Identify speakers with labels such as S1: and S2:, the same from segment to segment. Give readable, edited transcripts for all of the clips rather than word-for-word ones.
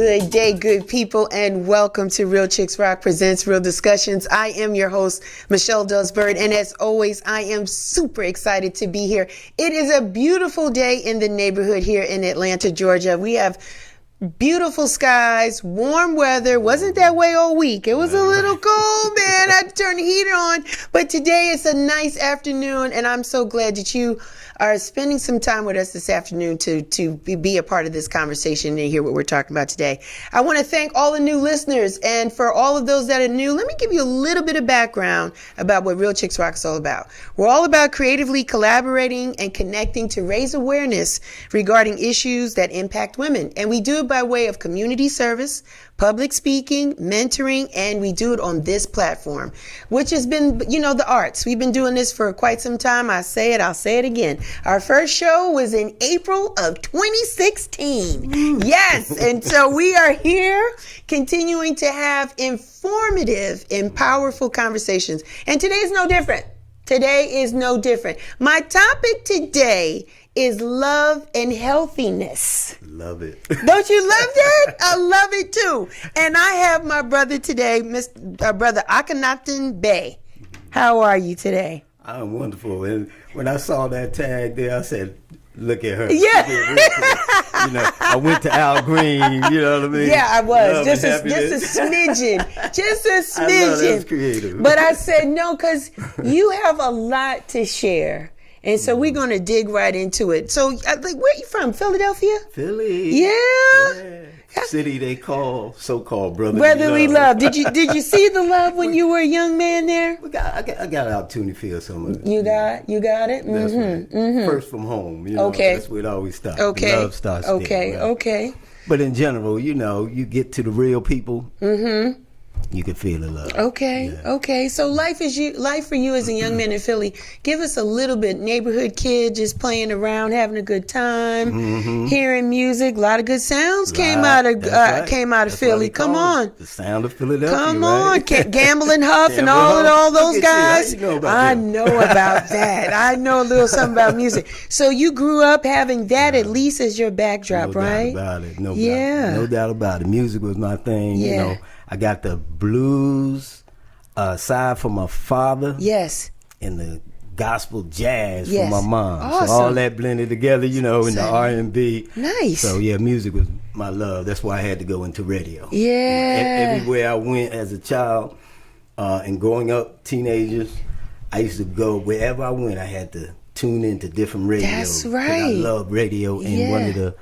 S1: Good day, good people, and welcome to Real Chicks Rock Presents Real Discussions. I am your host, Michelle Dusbird, and as always, I am super excited to be here. It is a beautiful day in the neighborhood here in Atlanta, Georgia. We have beautiful skies, warm weather. Wasn't that way all week. It was a little cold, man. I had to turn the heater on. But today it's a nice afternoon, and I'm so glad that you are spending some time with us this afternoon to be a part of this conversation and hear what we're talking about today. I want to thank all the new listeners, and for all of those that are new, let me give you a little bit of background about what Real Chicks Rock is all about. We're all about creatively collaborating and connecting to raise awareness regarding issues that impact women, and we do it by way of community service, public speaking, mentoring, and we do it on this platform, which has been, the arts. We've been doing this for quite some time. I say it, I'll say it again. Our first show was in April of 2016. Yes, and so we are here continuing to have informative and powerful conversations. And today is no different. Today is no different. My topic today is love and healthiness.
S2: Love it.
S1: Don't you love that? I love it too. And I have my brother today, brother Akhenaten Bey. How are you today?
S2: I'm wonderful. And when I saw that tag there, I said, look at her.
S1: Yeah.
S2: I went to Al Green, you know what I mean?
S1: Yeah, I was.
S2: Love
S1: Just a smidgen. Just a smidgen.
S2: I love that's creative.
S1: But I said, no, because you have a lot to share. And so we're going to dig right into it. So, where are you from? Philadelphia?
S2: Philly.
S1: Yeah.
S2: City they call so-called
S1: brotherly love. Did you see the love when you were a young man there?
S2: I got an opportunity to feel some of it.
S1: You got it?
S2: That's right. First from home.
S1: Okay.
S2: That's where it always starts.
S1: Okay.
S2: Love starts there.
S1: Okay.
S2: Right?
S1: Okay.
S2: But in general, you get to the real people. Mm-hmm. You can feel the love.
S1: Okay, yeah. Okay. So life for you as a young man in Philly. Give us a little bit. Neighborhood kid, just playing around, having a good time, hearing music. A lot of good sounds came out of Philly. Come on,
S2: the sound of Philadelphia.
S1: Come on, Gamble and Huff and all those guys. I know about that. I know a little something about music. So you grew up having that at least as your backdrop, right?
S2: No doubt about it.
S1: No
S2: doubt about it. Music was my thing.
S1: Yeah.
S2: I got the blues side from my father.
S1: Yes.
S2: And the gospel jazz
S1: yes.
S2: from my mom.
S1: Awesome.
S2: So all that blended together, in the R&B.
S1: Nice.
S2: So yeah, music was my love. That's why I had to go into radio.
S1: Yeah.
S2: Everywhere I went as a child and growing up, teenagers, I used to go wherever I went. I had to tune into different radio.
S1: That's right.
S2: I love radio, and one of the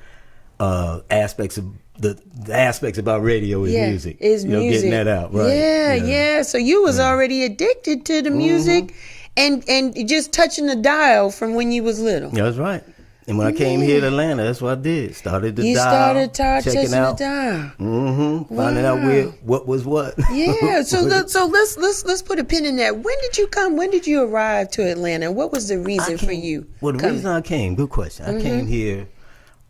S2: aspects of the aspects about radio is music.
S1: Is music.
S2: Getting that out, right?
S1: Yeah. So you was already addicted to the music and just touching the dial from when you was little.
S2: That's right. And when I came here to Atlanta, that's what I did. Started the dial.
S1: Checking out the dial.
S2: Finding out what was what.
S1: Yeah. So let's put a pin in that. When did you come? When did you arrive to Atlanta? What was the reason for you?
S2: Well, the reason I came, good question. I came here.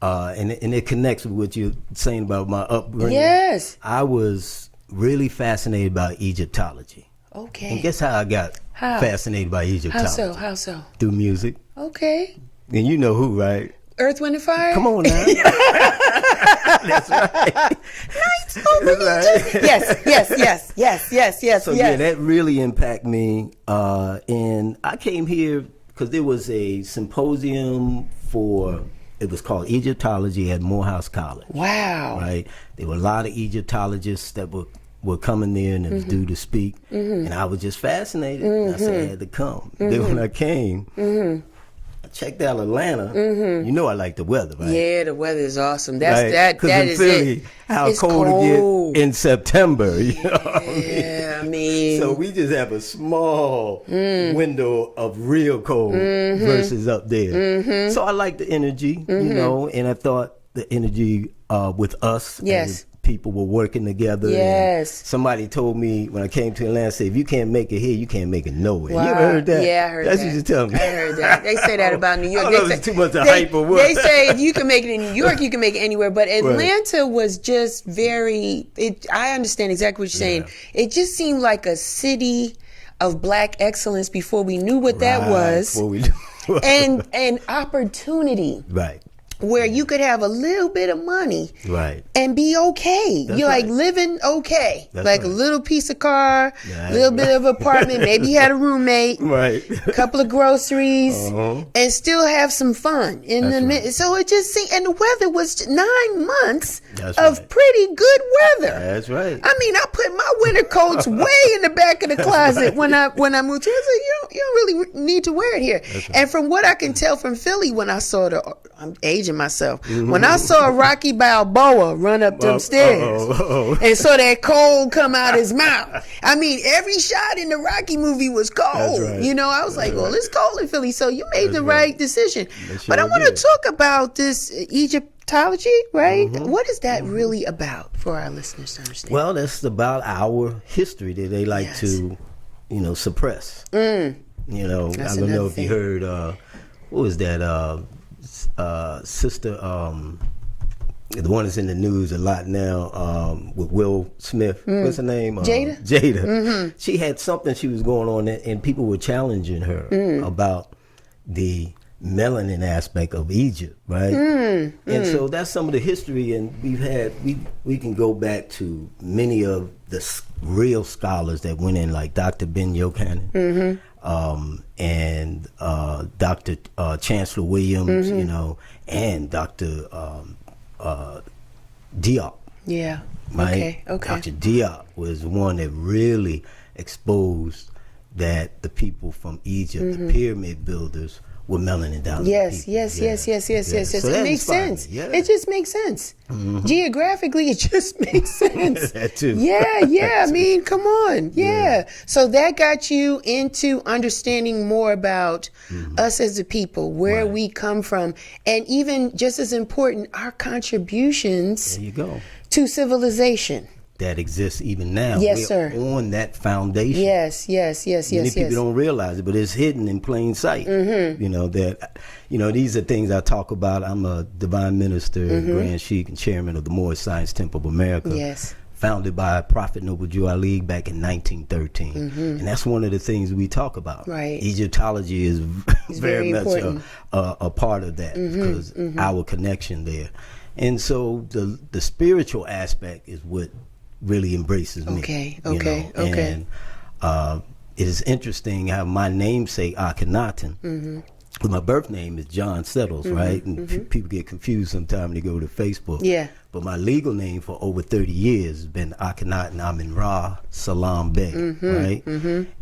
S2: And it connects with what you're saying about my upbringing.
S1: Yes.
S2: I was really fascinated by Egyptology.
S1: Okay.
S2: And guess how I got fascinated by Egyptology?
S1: How so?
S2: Through music.
S1: Okay.
S2: And you know who, right?
S1: Earth, Wind, and Fire?
S2: Come on now. That's right.
S1: Nice. Yes.
S2: So yeah, that really impacted me. And I came here because there was a symposium it was called Egyptology at Morehouse College.
S1: Wow.
S2: Right? There were a lot of Egyptologists that were coming there and it was due to speak. And I was just fascinated. I said I had to come. Then when I came, I checked out Atlanta. You know I like the weather, right?
S1: Yeah, the weather is awesome.
S2: That is Philly, it. How it's cold it get in September. You know what I mean?
S1: I mean.
S2: So we just have a small window of real cold versus up there. So I like the energy, and I thought the energy with us.
S1: Yes.
S2: People were working together.
S1: Yes.
S2: Somebody told me when I came to Atlanta, say, if you can't make it here, you can't make it nowhere.
S1: Wow.
S2: You ever heard that?
S1: Yeah, I heard that.
S2: That's what you tell me.
S1: I heard that. They say that about New York.
S2: I don't know if it's too much of hype or what.
S1: They say if you can make it in New York, you can make it anywhere. But Atlanta was just I understand exactly what you're saying. It just seemed like a city of black excellence before we knew what that was.
S2: Before we knew.
S1: and opportunity.
S2: Right.
S1: where you could have a little bit of money
S2: Right.
S1: and be okay.
S2: That's
S1: You're like
S2: right.
S1: living okay.
S2: That's
S1: like
S2: right.
S1: a little piece of car,
S2: Yeah,
S1: a little bit of apartment. Maybe you had a roommate,
S2: Right.
S1: a couple of groceries,
S2: Uh-huh.
S1: and still have some fun in
S2: That's
S1: the
S2: right.
S1: mid. So it just seemed, and the weather was 9 months
S2: That's
S1: of
S2: right.
S1: pretty good weather.
S2: That's right.
S1: I mean, I put my winter coats way in the back of the closet when I moved here. I said, you don't really need to wear it here.
S2: Right.
S1: And from what I can tell from Philly, when I saw I'm aging myself. When I saw Rocky Balboa run up them stairs and saw that cold come out his mouth. I mean, every shot in the Rocky movie was cold.
S2: Right.
S1: You know, I was like, well, it's cold in Philly, so you made the
S2: right.
S1: right decision.
S2: They
S1: But I
S2: sure
S1: want to
S2: did.
S1: talk about this Egyptology, right? What is that really about for our listeners to understand?
S2: Well, that's about our history that they like
S1: Yes.
S2: to, suppress. You know,
S1: That's
S2: I don't know
S1: another
S2: if you
S1: thing.
S2: heard, what was that, sister, the one that's in the news a lot now, with Will Smith. What's her name?
S1: Jada?
S2: Jada. She had something she was going on, and people were challenging her about the melanin aspect of Egypt, right? And so that's some of the history, and we can go back to many of the real scholars that went in, like Dr. Ben Yochanan, and Dr. Chancellor Williams, and Dr. Diop.
S1: Yeah.
S2: Right?
S1: Okay.
S2: Dr. Diop was one that really exposed that the people from Egypt, the pyramid builders, were melanin down.
S1: Yes.
S2: people.
S1: Yes.
S2: Yeah.
S1: Yes.
S2: So
S1: It
S2: that
S1: makes
S2: inspired me.
S1: sense.
S2: Yeah.
S1: It just makes sense. Geographically, it just makes sense.
S2: That too.
S1: Yeah. I mean, come on. Yeah. So that got you into understanding more about us as a people, where
S2: Right.
S1: we come from, and even just as important, our contributions
S2: There you go.
S1: to civilization.
S2: That exists even now.
S1: Yes,
S2: We're
S1: sir.
S2: on that foundation.
S1: Yes.
S2: Many people don't realize it, but it's hidden in plain sight. These are things I talk about. I'm a divine minister, Grand Sheik, and chairman of the Moorish Science Temple of America.
S1: Yes.
S2: Founded by Prophet Noble Jew Ali back in 1913. And that's one of the things we talk about.
S1: Right.
S2: Egyptology is very much
S1: important.
S2: a part of that because our connection there. And so the spiritual aspect is what really embraces me.
S1: Okay.
S2: And it is interesting how my namesake Akhenaten, but my birth name is John Settles, right? And people get confused sometimes when they go to Facebook.
S1: Yeah.
S2: But my legal name for over 30 years has been Akhenaten Amin Ra Salam Bey, right?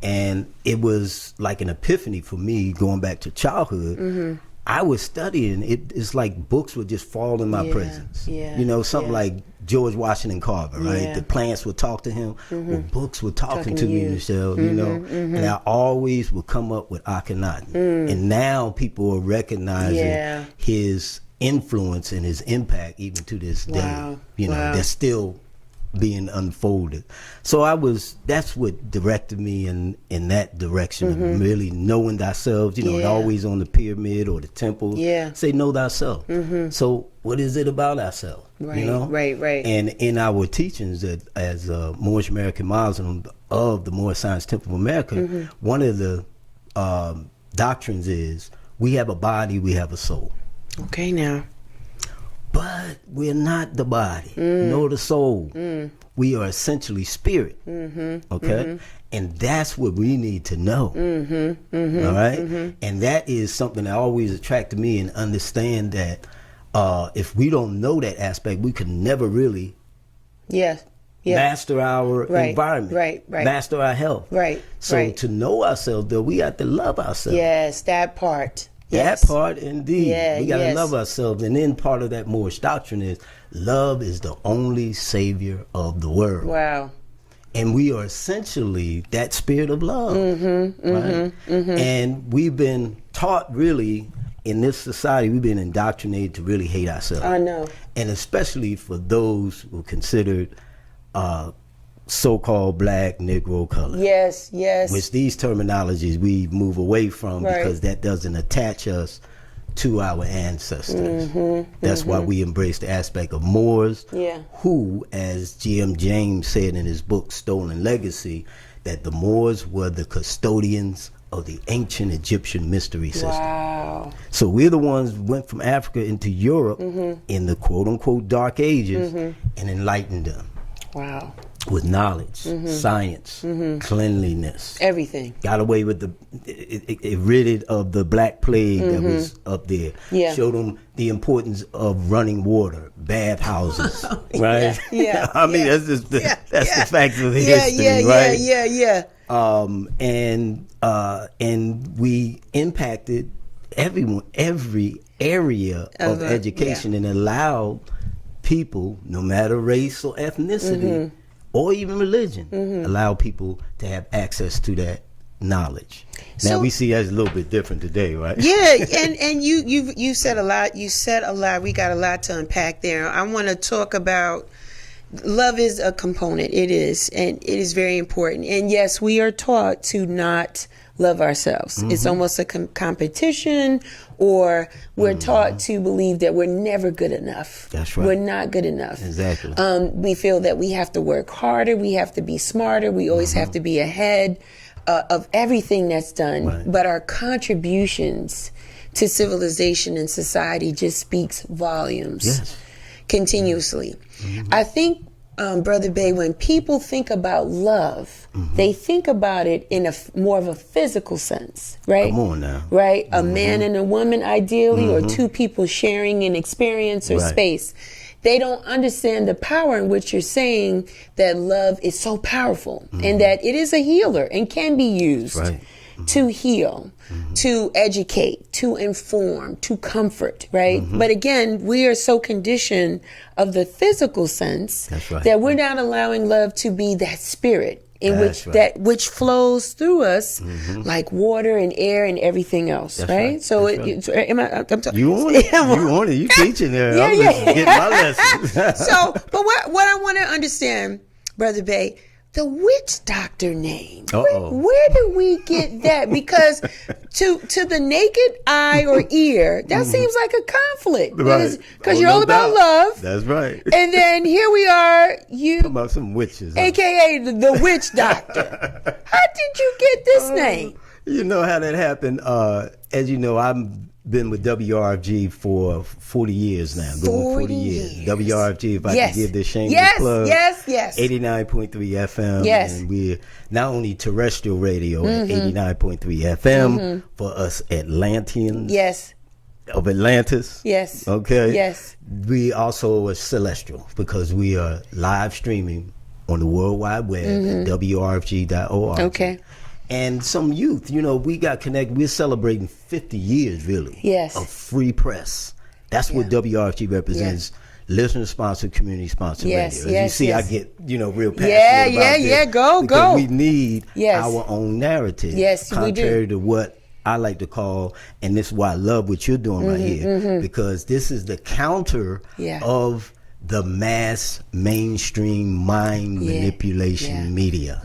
S2: And it was like an epiphany for me going back to childhood. I was studying, it's like books would just fall in my presence.
S1: Yeah.
S2: Something like George Washington Carver, right?
S1: Yeah.
S2: The plants would talk to him, well, books were talking to me,
S1: you.
S2: Michelle, and I always would come up with Akhenaten. And now people are recognizing his influence and his impact even to this day.
S1: Wow.
S2: That's still being unfolded. So that's what directed me in that direction of really knowing thyself, and always on the pyramid or the temple, say know thyself. So what is it about ourselves?
S1: Right.
S2: And in our teachings that as Moorish American Muslim of the Moorish Science Temple of America, one of the doctrines is we have a body, we have a soul.
S1: Okay, now.
S2: But we're not the body, nor the soul. We are essentially spirit. Okay? And that's what we need to know. All right? And that is something that always attracted me, and understand that if we don't know that aspect, we can never really master our environment.
S1: Right.
S2: Master our health.
S1: Right.
S2: So to know ourselves, though, we have to love ourselves.
S1: Yes, that part.
S2: That part, indeed.
S1: Yeah,
S2: we got to love ourselves. And then part of that Moorish doctrine is love is the only savior of the world.
S1: Wow.
S2: And we are essentially that spirit of love. Right? And we've been taught, really, in this society, we've been indoctrinated to really hate ourselves.
S1: I know.
S2: And especially for those who are considered so-called black, Negro, colored.
S1: Yes.
S2: Which these terminologies we move away from because that doesn't attach us to our ancestors. That's why we embrace the aspect of Moors, who, as G.M. James said in his book Stolen Legacy, that the Moors were the custodians of the ancient Egyptian mystery system.
S1: Wow.
S2: So we're the ones who went from Africa into Europe in the quote-unquote Dark Ages and enlightened them.
S1: Wow.
S2: With knowledge, science, cleanliness.
S1: Everything.
S2: Got away with it rid it of the Black Plague that was up there.
S1: Yeah.
S2: Showed them the importance of running water, bathhouses, right?
S1: Yeah.
S2: I mean, that's just the facts of history, right?
S1: Yeah.
S2: And we impacted every area of education and allowed people, no matter race or ethnicity or even religion, allow people to have access to that knowledge. Now
S1: So-
S2: we see that's a little bit different today, right?
S1: Yeah, and you said a lot. You said a lot. We got a lot to unpack there. I want to talk about love is a component. It is, and it is very important. And yes, we are taught to not love ourselves. It's almost a competition, or we're taught to believe that we're never good enough.
S2: That's right.
S1: We're not good enough.
S2: Exactly.
S1: We feel that we have to work harder. We have to be smarter. We always have to be ahead of everything that's done.
S2: Right.
S1: But our contributions to civilization and society just speaks volumes continuously. I think, Brother Bey, when people think about love, they think about it in more of a physical sense, right?
S2: Come on now.
S1: Right? A man and a woman, ideally, or two people sharing an experience or
S2: Right.
S1: space. They don't understand the power in which you're saying that love is so powerful and that it is a healer and can be used
S2: Right.
S1: to heal, to educate, to inform, to comfort, right? But again, we are so conditioned of the physical sense
S2: That's right.
S1: that we're not allowing love to be that spirit in
S2: That's
S1: which
S2: right.
S1: which flows through us like water and air and everything else,
S2: That's
S1: right?
S2: right.
S1: So
S2: That's
S1: am I? I'm
S2: You on it. You on it. You teaching there.
S1: Yeah,
S2: I'm
S1: yeah.
S2: just getting my lesson.
S1: So, but what I want to understand, Brother Bey, the witch doctor name. Where do we get that? Because to the naked eye or ear, that seems like a conflict.
S2: Right.
S1: Because
S2: Oh,
S1: you're
S2: no
S1: all about
S2: doubt.
S1: love.
S2: That's right.
S1: And then here we are, you,
S2: Talking about some witches. huh?
S1: AKA the witch doctor. How did you get this name?
S2: You know how that happened. As you know, I've been with WRFG for 40 years now. Going 40 years. WRFG, if I
S1: Yes.
S2: can give this shameless
S1: Yes,
S2: plug.
S1: yes.
S2: 89.3 FM.
S1: Yes.
S2: And we're not only terrestrial radio at 89.3 FM for us Atlanteans
S1: Yes,
S2: of Atlantis.
S1: yes.
S2: Okay.
S1: Yes.
S2: We also are celestial because we are live streaming on the World Wide Web at WRFG.org.
S1: Okay.
S2: And some youth, you know, we got connected. We're celebrating 50 years, really,
S1: Yes.
S2: of free press. That's what WRFG represents. Listener-sponsored, community-sponsored
S1: Yes,
S2: radio. As
S1: yes,
S2: you see,
S1: yes.
S2: I get, real passionate
S1: Yeah,
S2: about
S1: yeah,
S2: this
S1: yeah. Go,
S2: because
S1: go.
S2: we need
S1: Yes.
S2: our own narrative.
S1: Yes, we do.
S2: contrary to what I like to call, and this is why I love what you're doing right here, because this is the counter of the mass mainstream mind manipulation media.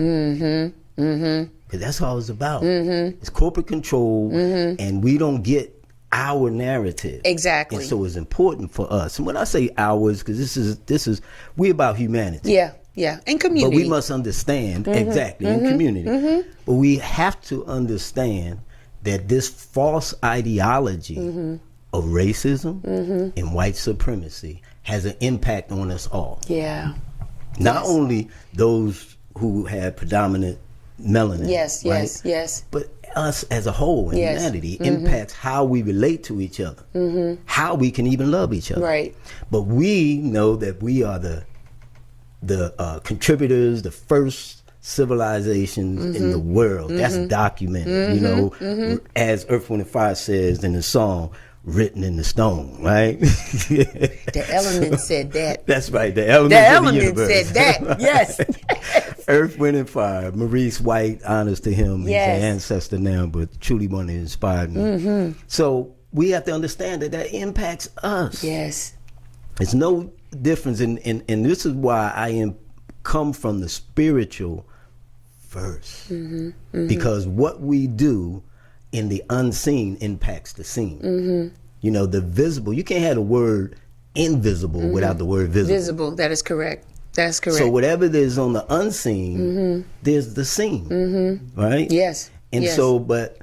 S2: Because that's all it's about. It's corporate control, and we don't get our narrative.
S1: Exactly.
S2: And so it's important for us. And when I say ours, because this is we about humanity.
S1: Yeah. And community.
S2: But we must understand exactly in community. But we have to understand that this false ideology of racism and white supremacy has an impact on us all.
S1: Yeah.
S2: Not only those who have predominant melanin.
S1: Yes.
S2: But us as a whole, humanity, impacts how we relate to each other, how we can even love each other.
S1: Right.
S2: But we know that we are the contributors, the first civilizations in the world. That's documented, as Earth, Wind, and Fire says in the song, written in the stone, right?
S1: The element said that.
S2: That's right. The element of the
S1: said
S2: universe.
S1: that. Yes.
S2: Earth, Wind, and Fire. Maurice White, honors to him.
S1: Yes.
S2: He's an ancestor now, but truly one that inspired me. So we have to understand that impacts us.
S1: Yes.
S2: It's no difference. And this is why I come from the spiritual first. Because what we do in the unseen impacts the seen. The visible. You can't have the word invisible without the word visible.
S1: Visible. That is correct.
S2: So whatever there's on the unseen, there's the seen, right?
S1: Yes.
S2: And so, but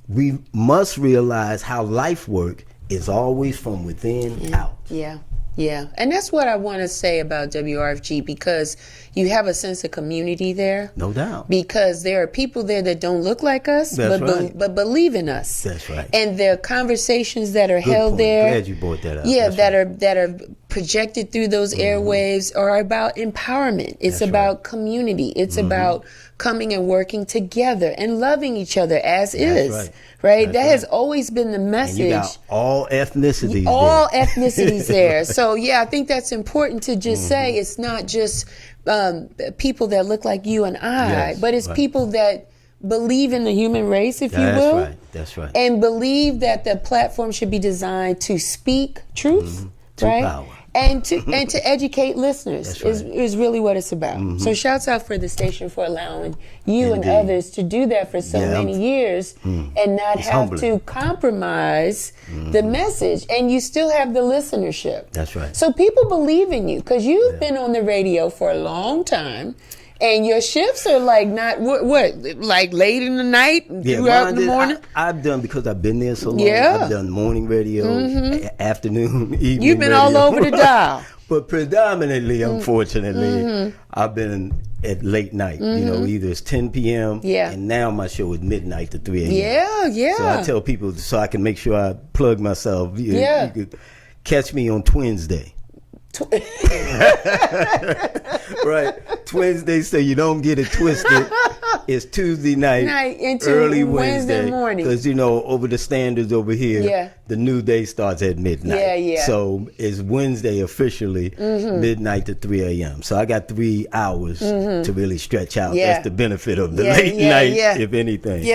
S2: we must realize how life work is always from within out.
S1: Yeah. And that's what I want to say about WRFG, because you have a sense of community there.
S2: No doubt.
S1: Because there are people there that don't look like us, but believe in us.
S2: That's right.
S1: And there are conversations that are held
S2: point.
S1: there.
S2: Glad you brought that up.
S1: Yeah,
S2: That's
S1: that are projected through those airwaves are about empowerment. It's about community. It's about coming and working together and loving each other as is. Right? That has always been the message.
S2: And you got all ethnicities
S1: ethnicities there. So, yeah, I think that's important to just say it's not just people that look like you and I, but it's people that believe in the human race, if you will.
S2: That's right.
S1: And believe that the platform should be designed to speak truth, right?
S2: Power.
S1: And to educate listeners is really what it's about. So shouts out for the station for allowing you and others to do that for so many years and not have to compromise the message, and you still have the listenership.
S2: That's right.
S1: So people believe in you because you've been on the radio for a long time. And your shifts are like not what like late in the night, throughout the morning.
S2: I've done, because I've been there so long. I've done morning radio, afternoon, evening.
S1: You've been
S2: radio.
S1: all over the dial.
S2: But predominantly, unfortunately, I've been at late night. You know, either it's 10 p.m. and now my show is midnight to 3 a.m. So I tell people so I can make sure I plug myself. You could catch me on Twins Day. Right, Wednesday, so you don't get it twisted. It's Tuesday night into
S1: early Wednesday morning,
S2: because you know over the standards over here, the new day starts at midnight. So it's Wednesday officially, midnight to 3 a.m. So I got 3 hours to really stretch out. That's the benefit of the late night, if anything.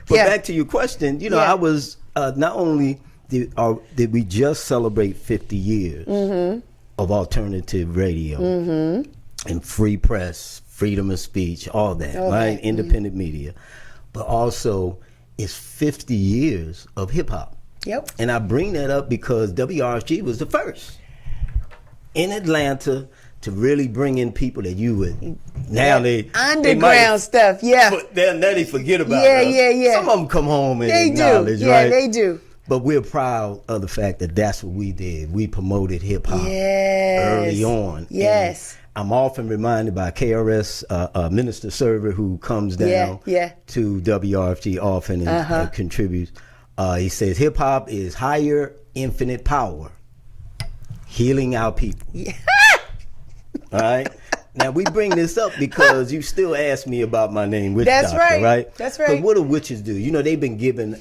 S2: But back to your question, you know, I was not only did we just celebrate 50 years of alternative radio and free press, freedom of speech, all that, right? Independent media. But also, it's 50 years of hip hop. And I bring that up because WRFG was the first in Atlanta to really bring in people that you would they
S1: underground stuff.
S2: But then they forget about it. Some of them come home and acknowledge, right?
S1: They do.
S2: But we're proud of the fact that that's what we did. We promoted hip hop early on. And I'm often reminded by KRS, a minister server who comes down to WRFG often and contributes. He says hip hop is higher infinite power, healing our people. All right. Now we bring this up because you still ask me about my name, Witch Doctor, right?
S1: That's right.
S2: Because what do witches do? You know, they've been given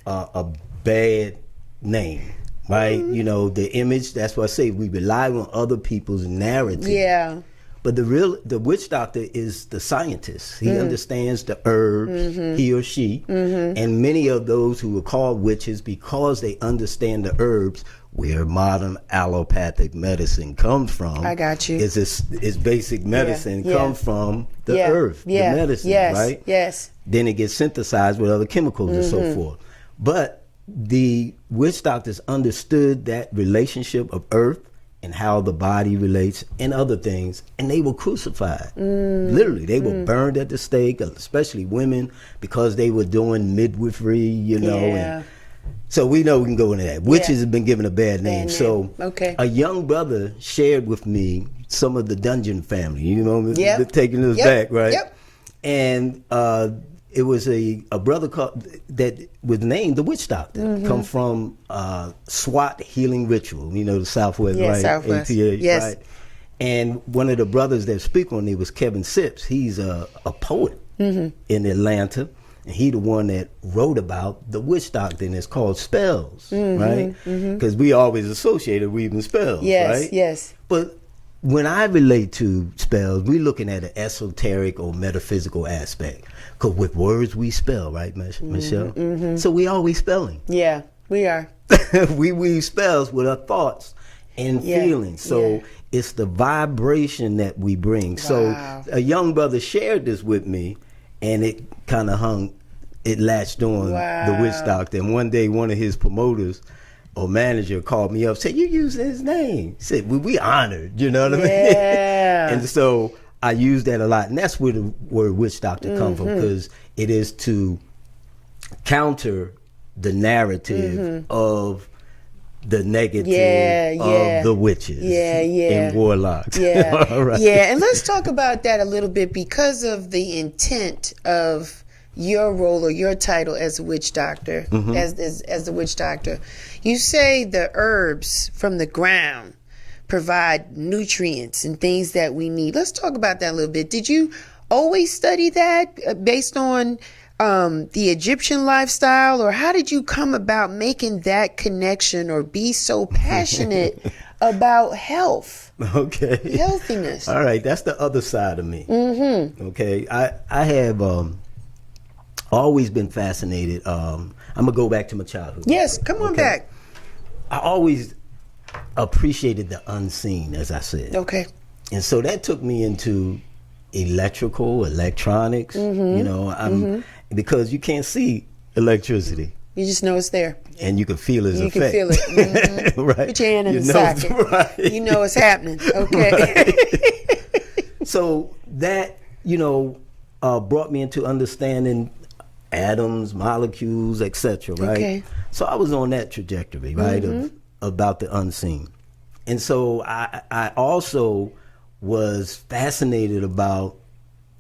S2: a bad name, right? You know, the image, that's why I say we rely on other people's narrative. But the witch doctor is the scientist. He understands the herbs, he or she, and many of those who are called witches, because they understand the herbs, where modern allopathic medicine comes from.
S1: I got you.
S2: Is basic medicine comes from the earth, the medicine, right? Then it gets synthesized with other chemicals and so forth. But the witch doctors understood that relationship of earth and how the body relates and other things, and they were crucified. Literally, they were burned at the stake, especially women, because they were doing midwifery, you know. And so we know we can go into that. Witches have been given a bad name. So a young brother shared with me some of the Dungeon family, you know, taking us back, right? And it was a brother that was named the Witch Doctor. Come from SWAT healing ritual, you know, the Southwest, right?
S1: Southwest.
S2: ATA, right? And one of the brothers that speak on it was Kevin Sips. He's a poet in Atlanta, and he the one that wrote about the witch doctor, and it's called spells, right? Because we always associated weaving spells, right? But when I relate to spells, we're looking at an esoteric or metaphysical aspect. Because with words we spell, right, Michelle? So we always spelling.
S1: Yeah, we are.
S2: We weave spells with our thoughts and feelings. So it's the vibration that we bring. So a young brother shared this with me, and it kind of it latched on the witch doctor. And one day, one of his promoters or manager called me up, said, "You using his name?" He said, we honored, you know what I mean? And so I use that a lot. And that's where the word witch doctor comes from, because it is to counter the narrative of the negative of the witches and warlocks.
S1: Yeah.
S2: Right.
S1: Yeah. And let's talk about that a little bit because of the intent of your role or your title as a witch doctor, as the witch doctor. You say the herbs from the ground provide nutrients and things that we need. Let's talk about that a little bit. Did you always study that based on the Egyptian lifestyle, or how did you come about making that connection or be so passionate about health?
S2: Okay.
S1: Healthiness.
S2: All right, that's the other side of me. Okay, I have always been fascinated. I'm gonna go back to my childhood.
S1: Yes, come on back.
S2: I always appreciated the unseen, as I said.
S1: Okay.
S2: And so that took me into electronics, you know, because you can't see electricity.
S1: You just know it's there.
S2: And you can feel its effect.
S1: You can feel it.
S2: Right.
S1: Put your hand in the
S2: know,
S1: socket.
S2: right.
S1: You know it's happening. Okay.
S2: Right. So that, you know, brought me into understanding atoms, molecules, etc. Right.
S1: Okay.
S2: So I was on that trajectory, right, of about the unseen. And so I also was fascinated about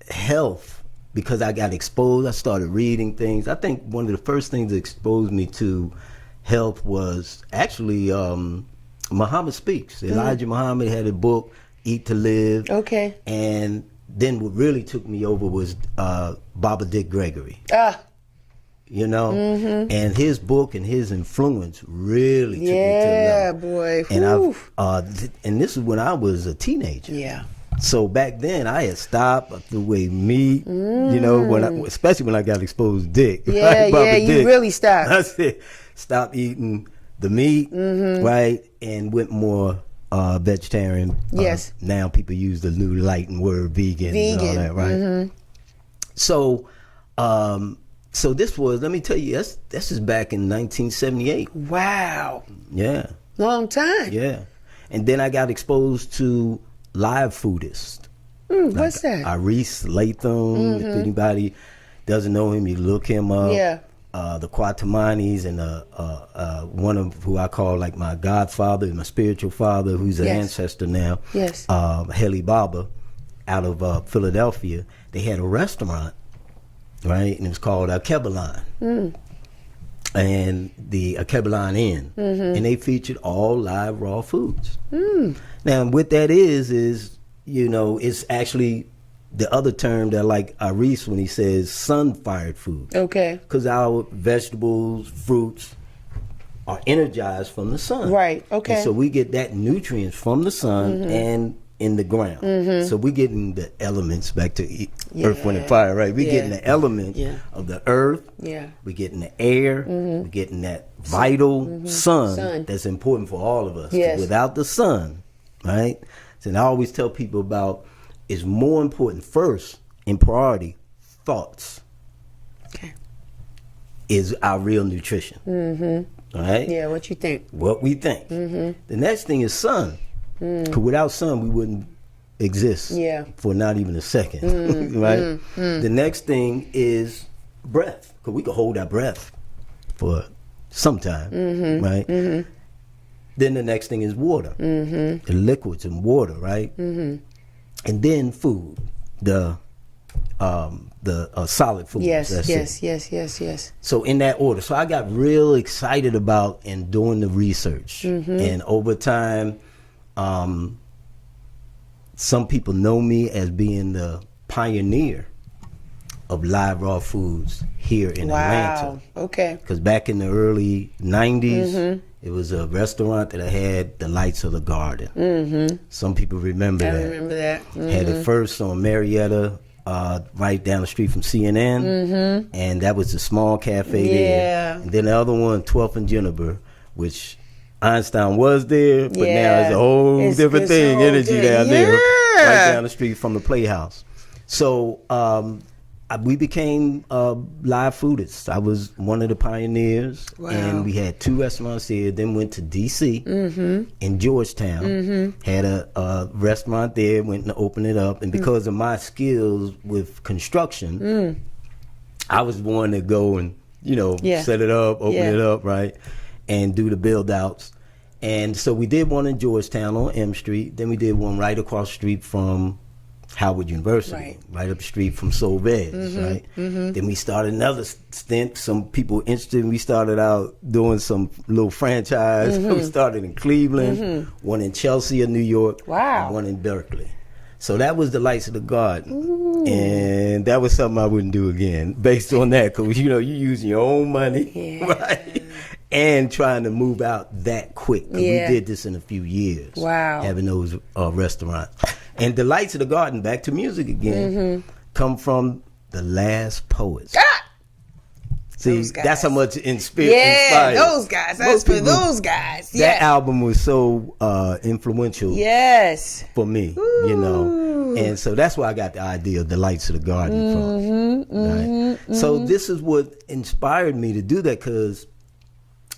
S2: health because I got exposed. I started reading things. I think one of the first things that exposed me to health was actually Muhammad Speaks. Elijah Muhammad had a book, Eat to Live.
S1: Okay.
S2: And then what really took me over was Baba Dick Gregory. You know, and his book and his influence really took me to the level.
S1: Boy.
S2: And this is when I was a teenager.
S1: Yeah.
S2: So back then I had stopped. I threw away meat. You know, especially when I got exposed to Dick.
S1: Yeah,
S2: right?
S1: you
S2: Dick.
S1: really stopped.
S2: I said, stop eating the meat, right, and went more vegetarian.
S1: Yes.
S2: Now people use the new lightened word vegan and all that, right? So. So this was, let me tell you, this is back in 1978.
S1: Wow.
S2: Yeah.
S1: Long time.
S2: Yeah. And then I got exposed to live foodists.
S1: What's that?
S2: Aris Latham. If anybody doesn't know him, you look him up.
S1: Yeah.
S2: The Quatamanis and one of who I call like my godfather, my spiritual father, who's an ancestor now.
S1: Yes.
S2: Heli Baba out of Philadelphia. They had a restaurant. Right, and it was called Akhenaten, and the Akhenaten Inn, and they featured all live raw foods. Now, what that is you know, it's actually the other term that like Aris when he says sun-fired food.
S1: Okay.
S2: Because our vegetables, fruits are energized from the sun.
S1: Right. Okay.
S2: And so we get that nutrients from the sun and in the ground. So we're getting the elements back to earth, wind, and fire, right? We're getting the element of the earth. Yeah. We're getting the air. We're getting that vital sun that's important for all of us.
S1: Yes.
S2: Without the sun, right? So I always tell people about it's more important first in priority, thoughts.
S1: Okay.
S2: Is our real nutrition. All right?
S1: Yeah, what you think.
S2: What we think. The next thing is sun. Because without sun, we wouldn't exist for not even a second, right? The next thing is breath, because we could hold our breath for some time, right? Then the next thing is water, the liquids and water, right? And then food, the solid food.
S1: Yes.
S2: So in that order. So I got real excited about and doing the research, and over time. Some people know me as being the pioneer of live raw foods here in Atlanta.
S1: Okay.
S2: Because back in the early 90s, it was a restaurant that had the lights of the garden. Some people remember that.
S1: I remember that.
S2: Had it first on Marietta, right down the street from CNN, and that was the small cafe there. And then the other one, 12th and Juniper, which Einstein was there, but now it's a whole different thing, energy down there, right down the street from the Playhouse. So we became live foodists. I was one of the pioneers, and we had 2 restaurants here. Then went to D.C. In Georgetown, had a restaurant there, went and opened it up. And because of my skills with construction, I was one to go and set it up, open it up, right, and do the build outs. And so we did one in Georgetown on M Street. Then we did one right across the street from Howard University, right up the street from Solvez, right? Then we started another stint. Some people interested. We started out doing some little franchise. We started in Cleveland, one in Chelsea, New York, and one in Berkeley. So that was the Lights of the Garden, and that was something I wouldn't do again, based on that, because you using your own money, right, and trying to move out that quick. Cause we did this in a few years. Having those restaurants, and the Lights of the Garden. Back to music again, come from the Last Poets. See, that's how much inspired.
S1: Those guys. That's for those guys.
S2: That album was so influential. For me, and so that's where I got the idea of the Lights of the Garden from. Right? So this is what inspired me to do that, because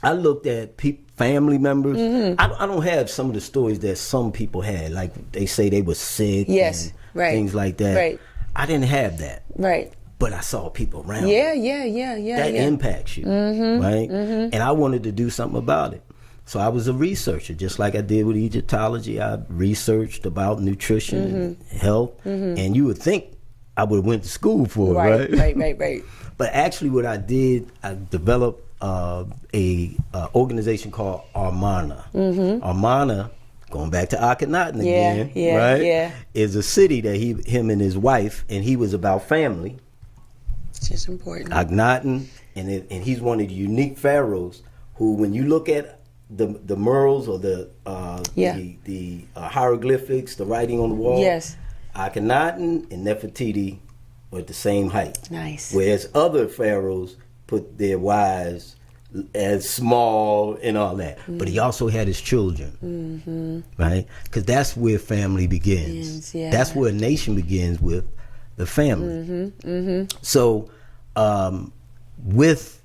S2: I looked at family members. I don't have some of the stories that some people had, like they say they were sick, and things like that. I didn't have that. But I saw people around. That impacts you, right? And I wanted to do something about it. So I was a researcher, just like I did with Egyptology. I researched about nutrition and health, and you would think I would have went to school for it, right? But actually, what I did, I developed a organization called Armana. Armana, going back to Akhenaten again, is a city that him and his wife, and he was about family.
S1: It's just important.
S2: Akhenaten, and he's one of the unique pharaohs who, when you look at the murals or the hieroglyphics, the writing on the wall, Akhenaten and Nefertiti were at the same height. Whereas other pharaohs put their wives as small and all that. But he also had his children, right? Because that's where family begins. That's where a nation begins, with the family. So with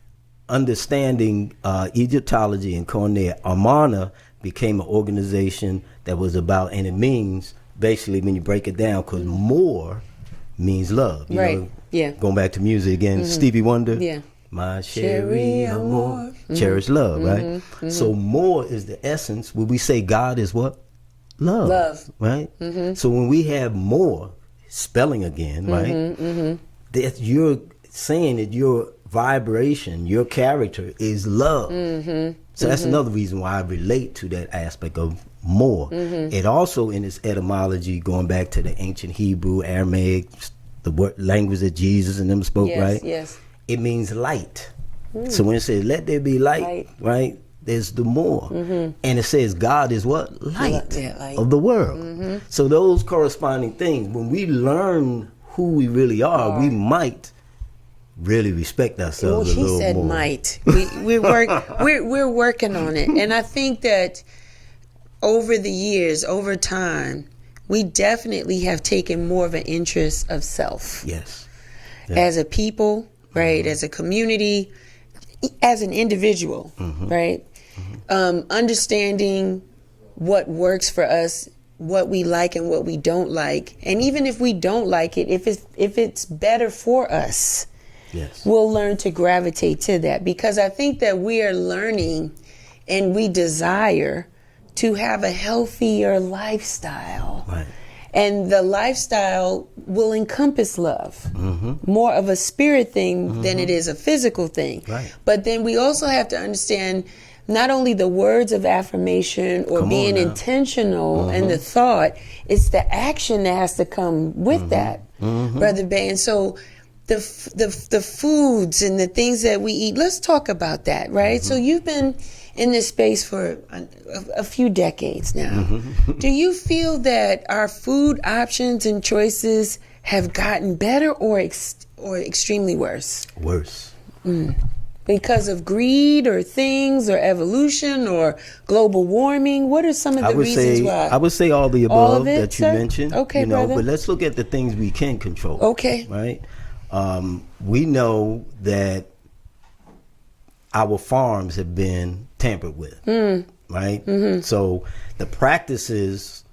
S2: understanding Egyptology and Cornell, Armana became an organization that was about, and it means, basically, when you break it down, because more means love. You know, going back to music again, Stevie Wonder. My Cherie Amour. Cherish love, right? So more is the essence. When we say God is what? Love. Right? So when we have more, spelling again, right? That you're saying that your vibration, your character is love. So that's another reason why I relate to that aspect of more. It also, in its etymology, going back to the ancient Hebrew, Aramaic, the language that Jesus and them spoke, right? It means light. So when it says, let there be light, right? There's the more. And it says God is what? Light of the world. So those corresponding things, when we learn who we really are, we might really respect ourselves a little more.
S1: He said might. We're working on it. And I think that over the years, over time, we definitely have taken more of an interest of self. As a people, right? As a community, as an individual, right? Understanding what works for us, what we like and what we don't like, and even if we don't like it, if it's better for us, we'll learn to gravitate to that, because I think that we are learning and we desire to have a healthier lifestyle. And the lifestyle will encompass love, more of a spirit thing than it is a physical thing. But then we also have to understand not only the words of affirmation or being intentional in the thought, it's the action that has to come with that, Brother Bey. And so the foods and the things that we eat, let's talk about that, right? So you've been in this space for a few decades now. Do you feel that our food options and choices have gotten better or extremely worse?
S2: Worse.
S1: Because of greed or things or evolution or global warming? What are some of the reasons why?
S2: I would say all the above that you mentioned.
S1: Okay, brother.
S2: But let's look at the things we can control. Right? We know that our farms have been tampered with, right? So the practices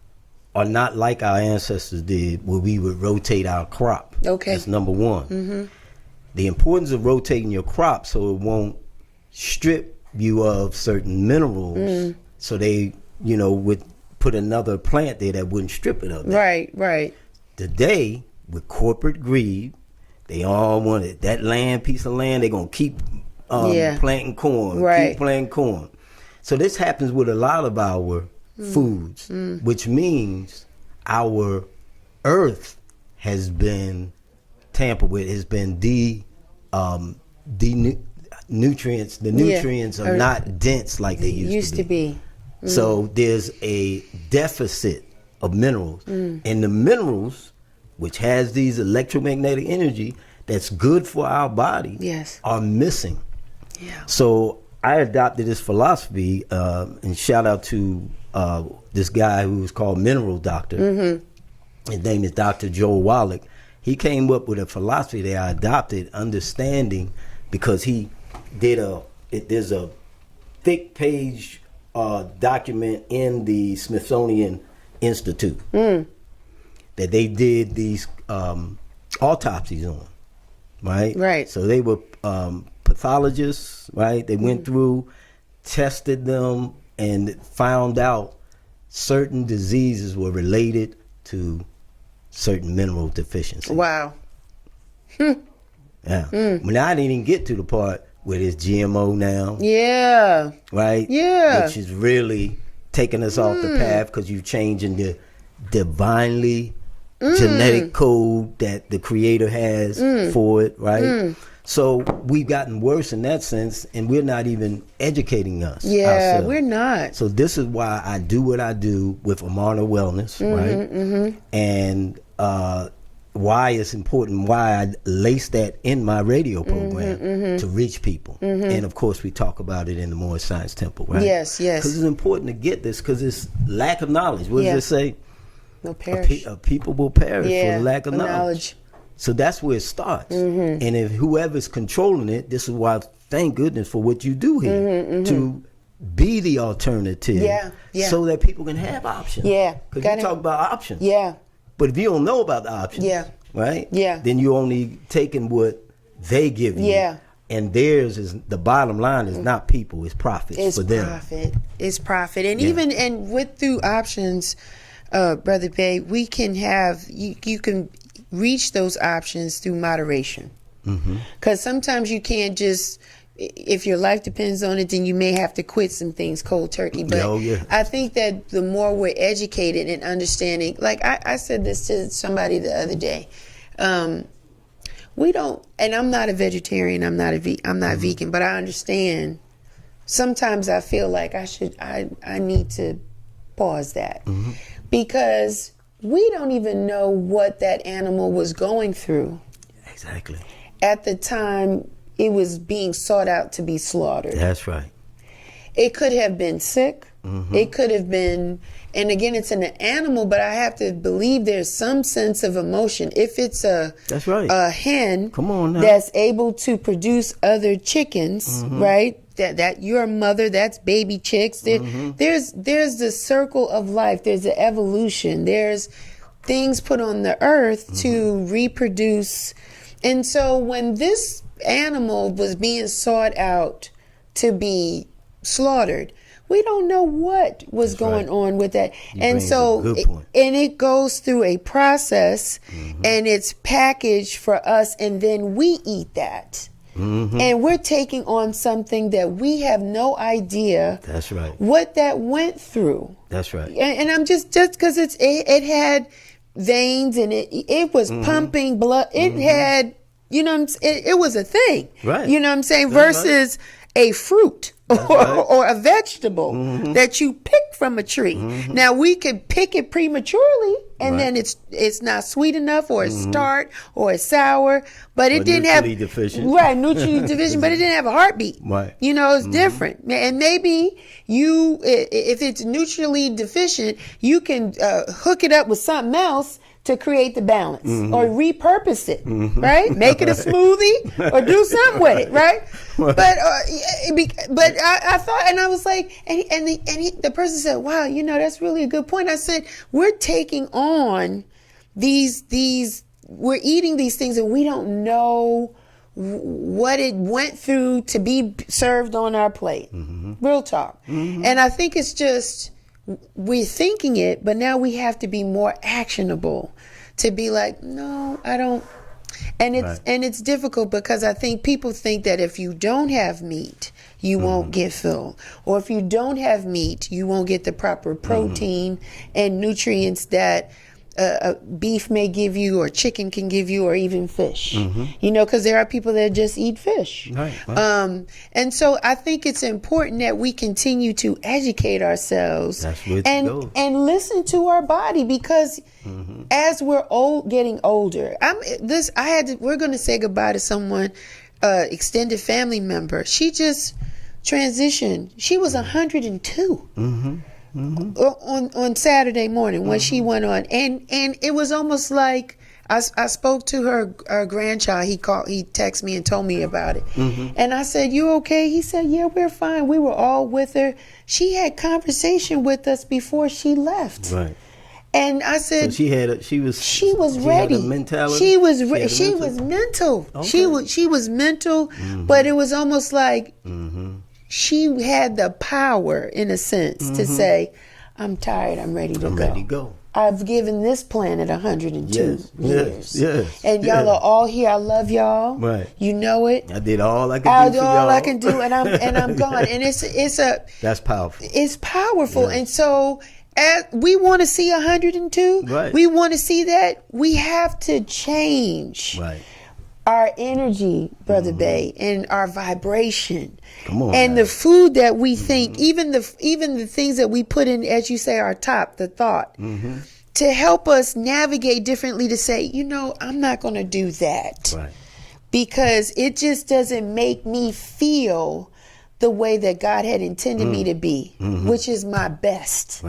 S2: are not like our ancestors did, where we would rotate our crop. That's number one. the importance of rotating your crop so it won't strip you of certain minerals. So they, would put another plant there that wouldn't strip it of that.
S1: Right.
S2: Today, with corporate greed, they all wanted that piece of land. They're going to keep planting corn, keep planting corn. So this happens with a lot of our foods, which means our earth has been tampered with, has been nutrients. The nutrients are not dense like they used to be. So there's a deficit of minerals, and the minerals, which has these electromagnetic energy that's good for our body, are missing. So I adopted this philosophy, and shout out to this guy who was called Mineral Doctor. His name is Dr. Joel Wallach. He came up with a philosophy that I adopted, understanding, because he did there's a thick page document in the Smithsonian Institute that they did these autopsies on, right? So they were pathologists, right? They went through, tested them, and found out certain diseases were related to certain mineral deficiencies.
S1: Wow.
S2: Yeah. Now I didn't even get to the part where there's GMO now.
S1: Yeah.
S2: Right?
S1: Yeah.
S2: Which is really taking us off the path, because you're changing the divinely genetic code that the Creator has for it, right? So we've gotten worse in that sense, and we're not even educating us. Ourselves.
S1: We're not.
S2: So this is why I do what I do with Amarna Wellness, right? And why it's important, why I lace that in my radio program to reach people. And of course, we talk about it in the Moore Science Temple, right?
S1: Yes.
S2: Because it's important to get this, because it's lack of knowledge. What does it say?
S1: No perish.
S2: A people will perish for lack of knowledge. So that's where it starts. And if whoever's controlling it, this is why, thank goodness for what you do here, to be the alternative, so that people can have options. Because you talk about options. But if you don't know about the options, right? Then you're only taking what they give you. And theirs is, the bottom line is not people, it's profits for them.
S1: It's profit. And even through options, Brother Bey, we can have, you can reach those options through moderation. Because sometimes you can't just, if your life depends on it, then you may have to quit some things cold turkey. But I think that the more we're educated and understanding, like I said this to somebody the other day, we don't, and I'm not a vegetarian, I'm not vegan, but I understand. Sometimes I feel like I need to pause that, because we don't even know what that animal was going through.
S2: Exactly.
S1: At the time it was being sought out to be slaughtered.
S2: That's right.
S1: It could have been sick. It could have been, and again, it's an animal, but I have to believe there's some sense of emotion. If it's a hen,
S2: come on now,
S1: that's able to produce other chickens, right? That you're a mother, that's baby chicks. There's the circle of life. There's the evolution. There's things put on the earth to reproduce. And so when this animal was being sought out to be slaughtered, we don't know what was going on with that. And so, and it goes through a process, and it's packaged for us, and then we eat that. And we're taking on something that we have no idea.
S2: That's right.
S1: What that went through.
S2: That's right.
S1: And I'm just because it had veins, and it was pumping blood. It had, it was a thing.
S2: Right.
S1: You know what I'm saying? Versus a fruit or a vegetable that you pick from a tree. Now we could pick it prematurely, and then it's not sweet enough, or it's tart, or it's sour, but it didn't have
S2: deficient.
S1: Nutrient deficient, but it didn't have a heartbeat.
S2: Right.
S1: It's different. And maybe if it's nutriently deficient, you can hook it up with something else to create the balance, or repurpose it, right? Make it a smoothie, or do something with it, right? But I thought, and I was like, and the person said, "Wow, that's really a good point." I said, "We're taking on these, we're eating these things, and we don't know what it went through to be served on our plate. Real talk. And I think it's just, we're thinking it, but now we have to be more actionable to be like, no, I don't. And it's difficult because I think people think that if you don't have meat, you won't get full. Or if you don't have meat, you won't get the proper protein and nutrients that beef may give you, or chicken can give you, or even fish. You know, because there are people that just eat fish. And so I think it's important that we continue to educate ourselves and listen to our body, because as we're getting older, we're going to say goodbye to someone, extended family member. She just transitioned. She was 102. On Saturday morning when she went on, and it was almost like I spoke to her grandchild. He texted me and told me about it, and I said, "You okay?" He said, "Yeah, we're fine." We were all with her. She had conversation with us before she left. And I said,
S2: so she was
S1: ready.
S2: Had a mentality?
S1: She was mental. Okay. She was mental, but it was almost like she had the power, in a sense, to say, I'm tired, I'm ready to go. I've given this planet 102 years. And y'all are all here. I love y'all. You know it.
S2: I did all I could do for y'all.
S1: I can do, and I'm gone. And
S2: that's powerful.
S1: It's powerful. And so we want to see 102. We want to see that. We have to change our energy, Brother Bey, and our vibration.
S2: Come on,
S1: and the food that we think, even the things that we put in, as you say, our top, the thought, to help us navigate differently, to say, you know, I'm not going to do that. Because it just doesn't make me feel the way that God had intended me to be, which is my best.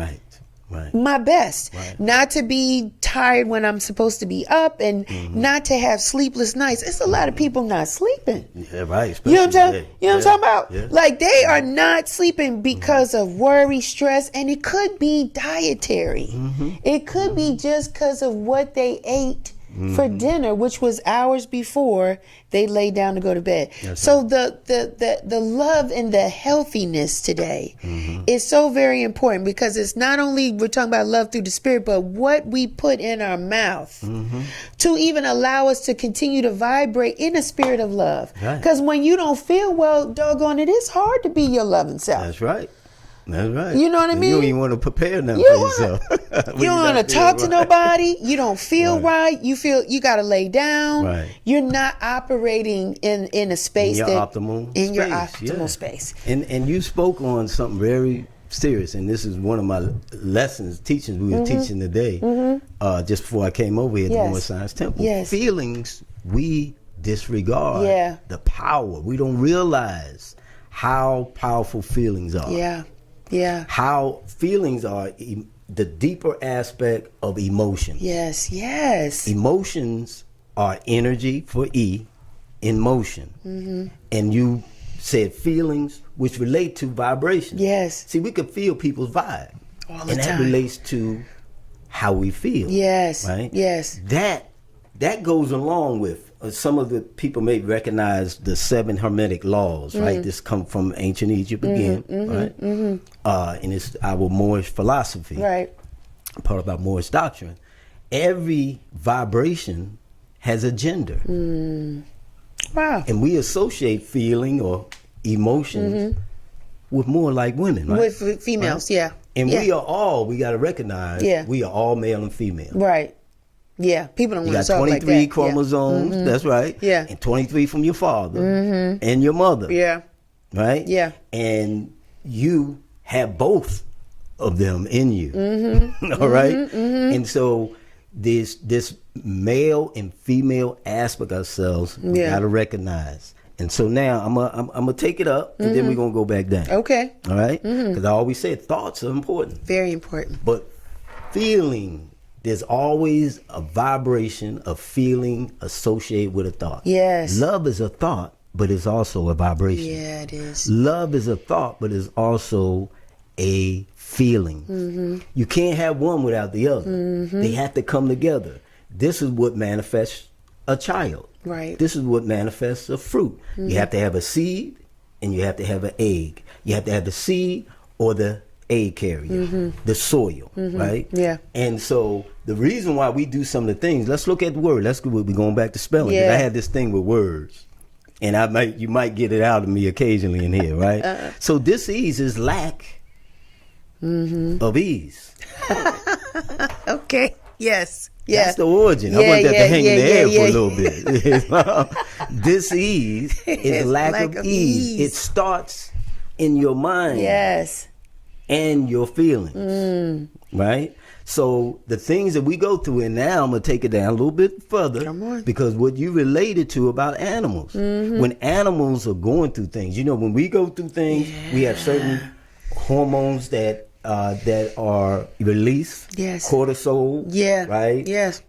S1: My best. Not to be tired when I'm supposed to be up, and not to have sleepless nights. It's a lot of people not sleeping.
S2: You know what
S1: I'm talking about? Like, they are not sleeping because of worry, stress, and it could be dietary. It could be just because of what they ate for dinner, which was hours before they lay down to go to bed. So the love and the healthiness today is so very important, because it's not only we're talking about love through the spirit, but what we put in our mouth to even allow us to continue to vibrate in a spirit of love. Because when you don't feel well, doggone it, it's hard to be your loving self.
S2: That's right.
S1: You know what I mean?
S2: You don't even want to prepare nothing for yourself.
S1: You don't want to talk to nobody. You don't feel right. You feel you got to lay down. You're not operating in a space
S2: in your optimal
S1: space.
S2: And you spoke on something very serious, and this is one of my teachings we were teaching today, just before I came over here to More Science Temple. Feelings we disregard. The power. We don't realize how powerful feelings are. How feelings are the deeper aspect of emotion. Emotions are energy for E in motion. And you said feelings which relate to vibration. See, we could feel people's vibe.
S1: All the time.
S2: And that relates to how we feel. That goes along with some of the people may recognize the 7 Hermetic laws, right? This come from ancient Egypt again, right? And it's our Moorish philosophy, part of our Moorish doctrine. Every vibration has a gender. And we associate feeling or emotions with more like women, right?
S1: With females,
S2: And we got to recognize we are all male and female.
S1: People don't want to talk like that.
S2: 23 chromosomes, that's right. And 23 from your father and your mother. Right? And you have both of them in you. All right? And so this male and female aspect of ourselves, we got to recognize. And so now I'm gonna take it up, and then we're gonna go back down.
S1: Okay.
S2: All right? Because I always said thoughts are important.
S1: Very important.
S2: But feeling, there's always a vibration of feeling associated with a thought. Love is a thought, but it's also a vibration.
S1: It is.
S2: Love is a thought, but it's also a feeling. You can't have one without the other. They have to come together. This is what manifests a child.
S1: Right.
S2: This is what manifests a fruit. You have to have a seed and you have to have an egg. You have to have the seed or the egg carrier, the soil, right?
S1: Yeah.
S2: And so the reason why we do some of the things, let's look at the word. We're going back to spelling. 'Cause I have this thing with words. And you might get it out of me occasionally in here, right? So disease is lack of ease.
S1: Okay. Yes.
S2: That's the origin. I want that to hang in the air for a little bit. Disease is lack of ease. It starts in your mind.
S1: Yes.
S2: And your feelings. Right? So the things that we go through, and now I'm going to take it down a little bit further.
S1: Come on.
S2: Because what you related to about animals. When animals are going through things, when we go through things, we have certain hormones that are released.
S1: Yes.
S2: Cortisol.
S1: Yeah.
S2: Right?
S1: Yes.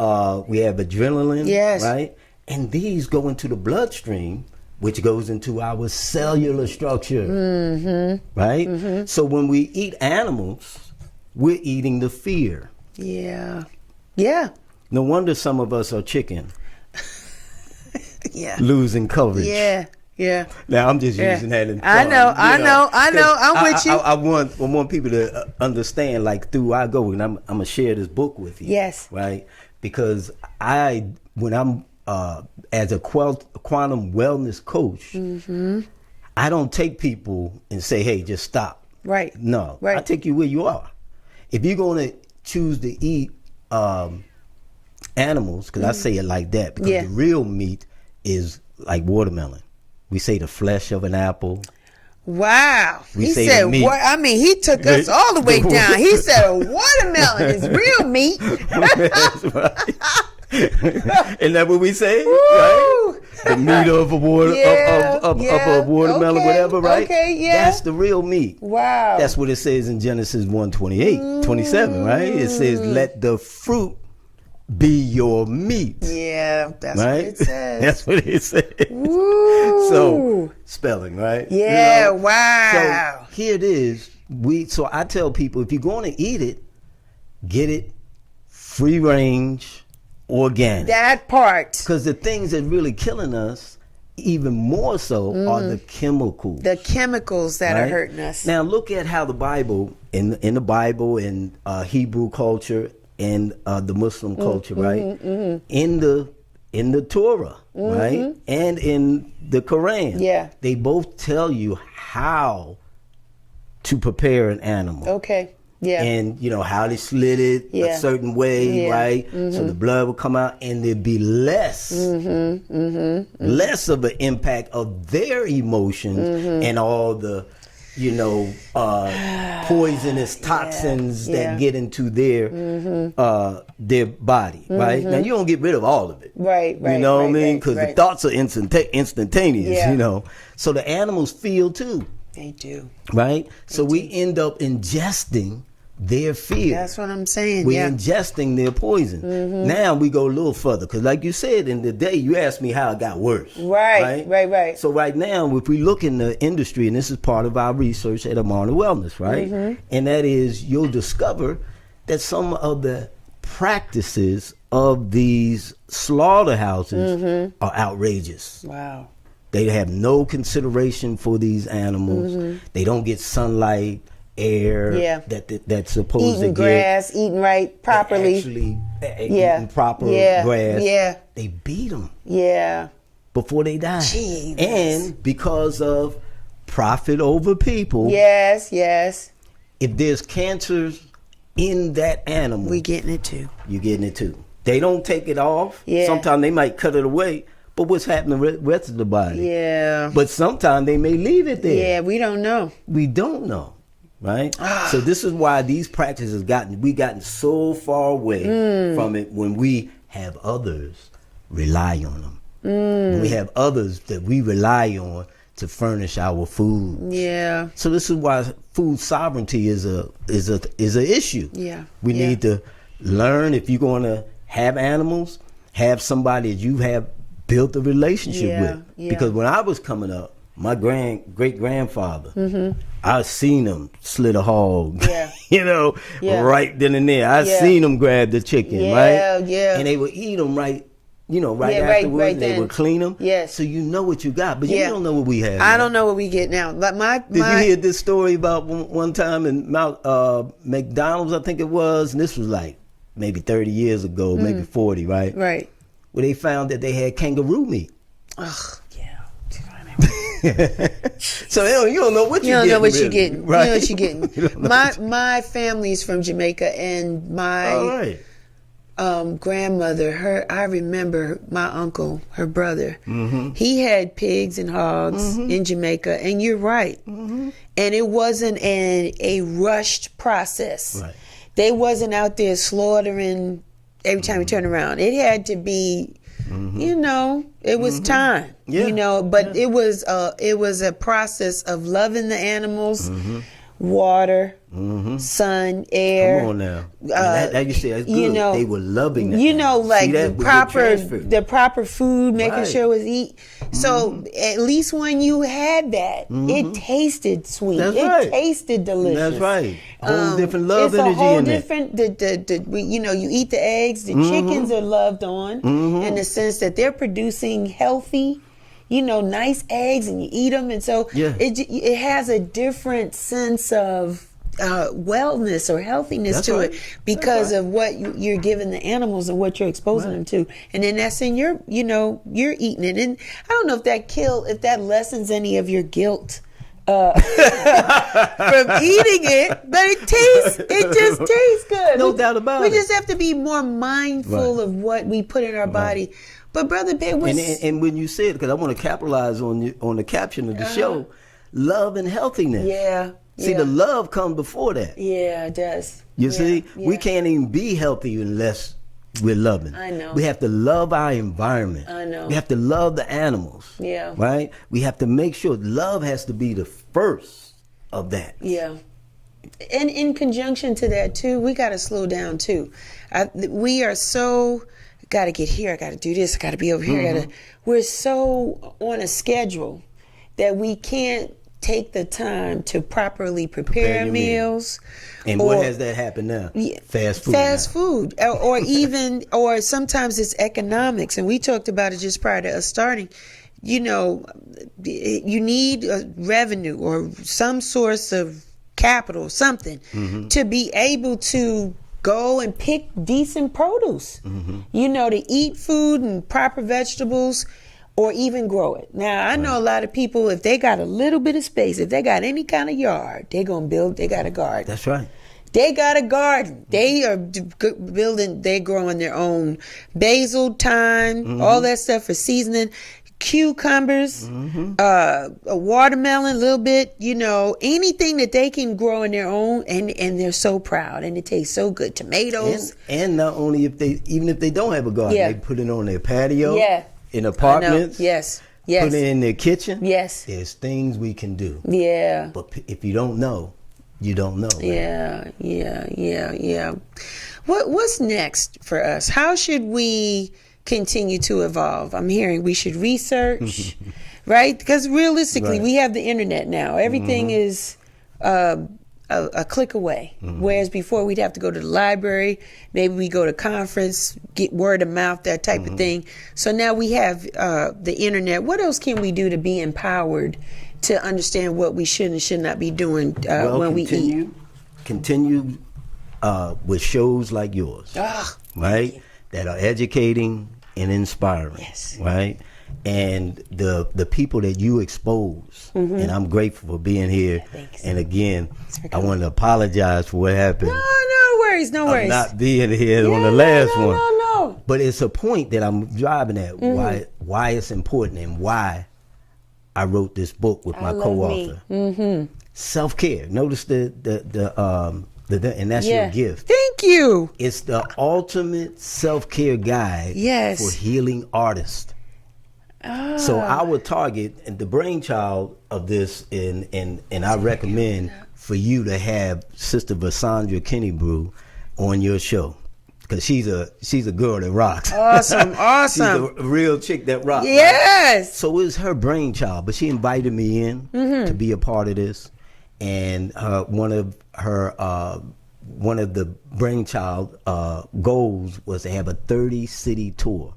S2: We have adrenaline.
S1: Yes.
S2: Right? And these go into the bloodstream, which goes into our cellular structure. Right? So when we eat animals, we're eating the fear.
S1: Yeah. Yeah.
S2: No wonder some of us are chicken.
S1: Yeah.
S2: Losing coverage.
S1: Yeah. Yeah.
S2: Now I'm just using that in
S1: I
S2: fun,
S1: know. I'm with you.
S2: I want people to understand, like, through I go, and I'm gonna share this book with you.
S1: Yes.
S2: Right? Because when I'm as a quantum wellness coach, I don't take people and say, hey, just stop.
S1: Right.
S2: No.
S1: Right.
S2: I take you where you are. If you're going to choose to eat animals, because I say it like that, because the real meat is like watermelon. We say the flesh of an apple.
S1: Wow.
S2: We
S1: He
S2: say
S1: said,
S2: the meat.
S1: He took us all the way down. He said a watermelon is real meat.
S2: That's right. Isn't that what we say?
S1: Woo!
S2: Right? The meat of a watermelon,
S1: Okay,
S2: whatever, right?
S1: okay, yeah.
S2: That's the real meat.
S1: Wow.
S2: That's what it says in Genesis 1:28, 27, right? It says, let the fruit be your meat.
S1: Yeah, that's
S2: right?
S1: what it says.
S2: That's what it says.
S1: Woo.
S2: So, spelling, right?
S1: Yeah, wow.
S2: So, here it is. So I tell people, if you're going to eat it, get it free range, organic.
S1: That part.
S2: Because the things that really killing us, even more so, are the chemicals.
S1: The chemicals that are hurting us.
S2: Now look at how the Bible, in the Bible, and Hebrew culture, and the Muslim culture, right? In the Torah, right? And in the Quran, they both tell you how to prepare an animal.
S1: Okay. Yeah.
S2: And how they slit it a certain way, right? So the blood will come out, and there'd be less of an impact of their emotions and all the poisonous toxins that get into their body, right? Now you don't get rid of all of it,
S1: right?
S2: You know what I mean? Because the thoughts are instantaneous, So the animals feel too.
S1: They do.
S2: Right? So we end up ingesting their fear.
S1: That's what I'm saying.
S2: We're ingesting their poison. Now we go a little further, because like you said, in the day you asked me how it got worse.
S1: Right.
S2: So right now, if we look in the industry, and this is part of our research at Amana Wellness, right? And that is, you'll discover that some of the practices of these slaughterhouses are outrageous.
S1: Wow.
S2: They have no consideration for these animals. They don't get sunlight, air that's supposed
S1: eating
S2: to
S1: grass, eating right properly.
S2: Actually, eating proper grass.
S1: Yeah.
S2: They beat them.
S1: Yeah.
S2: Before they die.
S1: Jesus.
S2: And because of profit over people.
S1: Yes.
S2: If there's cancers in that animal,
S1: we getting it too.
S2: You're getting it too. They don't take it off.
S1: Yeah.
S2: Sometimes they might cut it away. But what's happening to the rest of the body?
S1: Yeah.
S2: But sometimes they may leave it there.
S1: Yeah, we don't know.
S2: We don't know. Right? So this is why these practices we've gotten so far away from it, when we have others rely on them. When we have others that we rely on to furnish our food.
S1: Yeah.
S2: So this is why food sovereignty is a issue.
S1: Yeah.
S2: We need to learn, if you're going to have animals, have somebody that you have built a relationship with. Because when I was coming up, my great grandfather, I seen him slit a hog, right then and there. I seen him grab the chicken, right?
S1: Yeah.
S2: And they would eat them right right
S1: Yeah,
S2: afterwards.
S1: right
S2: They
S1: then.
S2: would clean them.
S1: Yes.
S2: So you know what you got, but you don't know what we have.
S1: I don't know what we get now. But
S2: Did you hear this story about one time in McDonald's, I think it was, and this was like maybe 30 years ago, maybe 40, right?
S1: Right.
S2: Where they found that they had kangaroo meat.
S1: Ugh, yeah.
S2: So you don't know what
S1: You
S2: you're
S1: don't
S2: getting.
S1: know what
S2: really,
S1: you're getting.
S2: right?
S1: You know what you're getting.
S2: You don't know what
S1: My family's from Jamaica, and my
S2: All right.
S1: grandmother, I remember my uncle, her brother, he had pigs and hogs in Jamaica, and you're right. And it wasn't a rushed process.
S2: Right.
S1: They wasn't out there slaughtering every time you turn around. It had to be, it was time,
S2: Yeah.
S1: but it was a process of loving the animals, water, sun, air.
S2: Come on now. That you say that's good. They were loving that.
S1: Like
S2: that
S1: the proper food, making sure it was eat. So at least when you had that, it tasted sweet.
S2: That's
S1: it
S2: right.
S1: tasted delicious.
S2: That's right. Whole different love
S1: it's
S2: energy
S1: a whole
S2: in
S1: different. You eat the eggs. The chickens are loved on in the sense that they're producing healthy, nice eggs, and you eat them, and so it has a different sense of wellness or healthiness to it because of what you're giving the animals and what you're exposing them to, and then that's in you're eating it, and I don't know if that lessens any of your guilt from eating it, but it just tastes good.
S2: No doubt about it.
S1: We just have to be more mindful of what we put in our body. But Brother Bey,
S2: and when you said, because I want to capitalize on the caption of the show, love and healthiness.
S1: Yeah.
S2: See, the love comes before that.
S1: Yeah, it does.
S2: You see, we can't even be healthy unless we're loving.
S1: I know.
S2: We have to love our environment.
S1: I know.
S2: We have to love the animals.
S1: Yeah.
S2: Right? We have to make sure love has to be the first of that.
S1: Yeah. And in conjunction to that, too, we got to slow down, too. We are so, got to get here, I got to do this, I got to be over here. We're so on a schedule that we can't take the time to properly prepare meals.
S2: And what has that happened now? Fast food.
S1: Fast food. Or sometimes it's economics. And we talked about it just prior to us starting. You need a revenue or some source of capital, something, to be able to go and pick decent produce. To eat food and proper vegetables, or even grow it. Now, I know a lot of people, if they got a little bit of space, if they got any kind of yard, they got a garden.
S2: That's right.
S1: They got a garden. They are building, they growing their own basil, thyme, all that stuff for seasoning, cucumbers, a watermelon, a little bit, anything that they can grow in their own, and they're so proud, and it tastes so good. Tomatoes.
S2: And not only even if they don't have a garden, they put it on their patio.
S1: Yeah.
S2: In apartments,
S1: yes,
S2: put it in their kitchen.
S1: Yes,
S2: there's things we can do.
S1: Yeah,
S2: but if you don't know, you don't know. Man.
S1: Yeah. What's next for us? How should we continue to evolve? I'm hearing we should research, right? Because realistically, we have the internet now. Everything is a click away. Whereas before we'd have to go to the library, maybe we go to conference, get word of mouth, that type of thing. So now we have the internet. What else can we do to be empowered to understand what we should and should not be doing when we eat?
S2: Continue with shows like yours, right? That are educating and inspiring, right? And the people that you expose, and I'm grateful for being here. And again, I want to apologize for what happened.
S1: No worries.
S2: Not being here on the last one.
S1: No.
S2: But it's a point that I'm driving at. Why it's important and why I wrote this book with my co-author. Self-care. Notice and that's your gift.
S1: Thank you.
S2: It's the ultimate self-care guide for healing artists. So our target and the brainchild of this, and I recommend for you to have Sister Vasandra Kennebrew on your show, because she's a girl that rocks.
S1: Awesome.
S2: She's a real chick that rocks.
S1: Yes.
S2: Right? So it's her brainchild, but she invited me in to be a part of this, and one of the brainchild goals was to have a 30-city tour.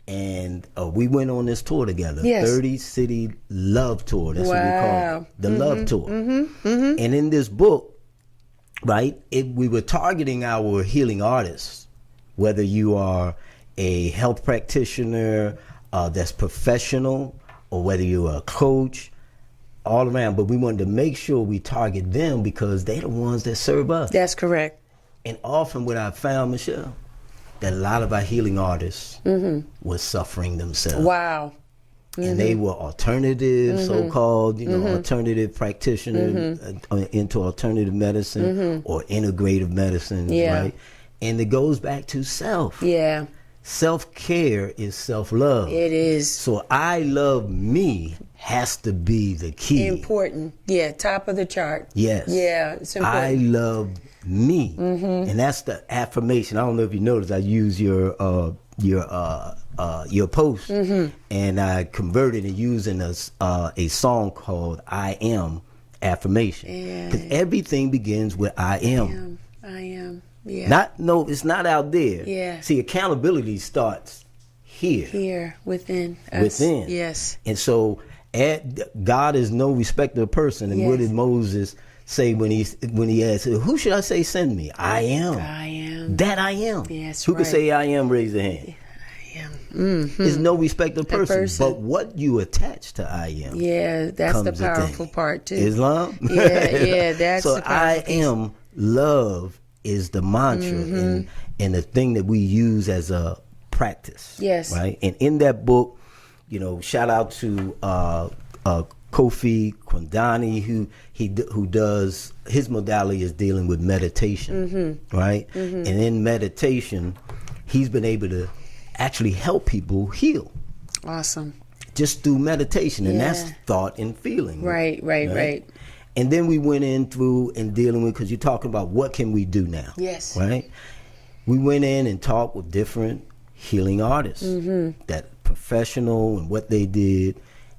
S2: And we went on this tour together,
S1: Yes.
S2: 30 city love tour. That's what we call
S1: Wow.
S2: it, the love tour. And in this book, right, we were targeting our healing artists, whether you are a health practitioner that's professional, or whether you're a coach, all around. But we wanted to make sure we target them because they're the ones that serve us.
S1: That's correct.
S2: And often what I found, Michelle, that a lot of our healing artists were suffering themselves.
S1: Wow.
S2: And they were alternative, so-called, alternative practitioners into alternative medicine or integrative medicine,
S1: Yeah.
S2: right? And it goes back to self.
S1: Yeah.
S2: Self-care is self-love.
S1: It is.
S2: So I love me has to be the key.
S1: Important. Yeah. Top of the chart.
S2: Yes.
S1: Yeah. It's important.
S2: I love me. And that's the affirmation. I don't know if you noticed, I use your post and I converted it using a song called I Am affirmation. Because everything begins with I am.
S1: I am. Yeah.
S2: It's not out there.
S1: Yeah.
S2: See, accountability starts here.
S1: Here within us.
S2: Within.
S1: Yes.
S2: And so God is no respecter of person. And what did Moses say when he asked, who should I say send me? I am.
S1: I am.
S2: That I am.
S1: Yes,
S2: Who
S1: right.
S2: can say I am? Raise their hand.
S1: I am.
S2: There's no respecter of person.
S1: person.
S2: But what you attach to I am.
S1: Yeah, that's the
S2: comes a
S1: powerful
S2: thing.
S1: part too.
S2: Islam?
S1: Yeah, that's
S2: so
S1: the powerful
S2: I am love is the mantra and the thing that we use as a practice.
S1: Yes.
S2: Right? And in that book, shout out to Kofi Kwandani, who does his modality is dealing with meditation, right? And in meditation, he's been able to actually help people heal
S1: Awesome.
S2: just through meditation, and that's
S1: Yeah.
S2: thought and feeling.
S1: Right.
S2: And then we went in through and dealing with, because you're talking about what can we do now?
S1: Yes.
S2: Right? We went in and talked with different healing artists that professional and what they did,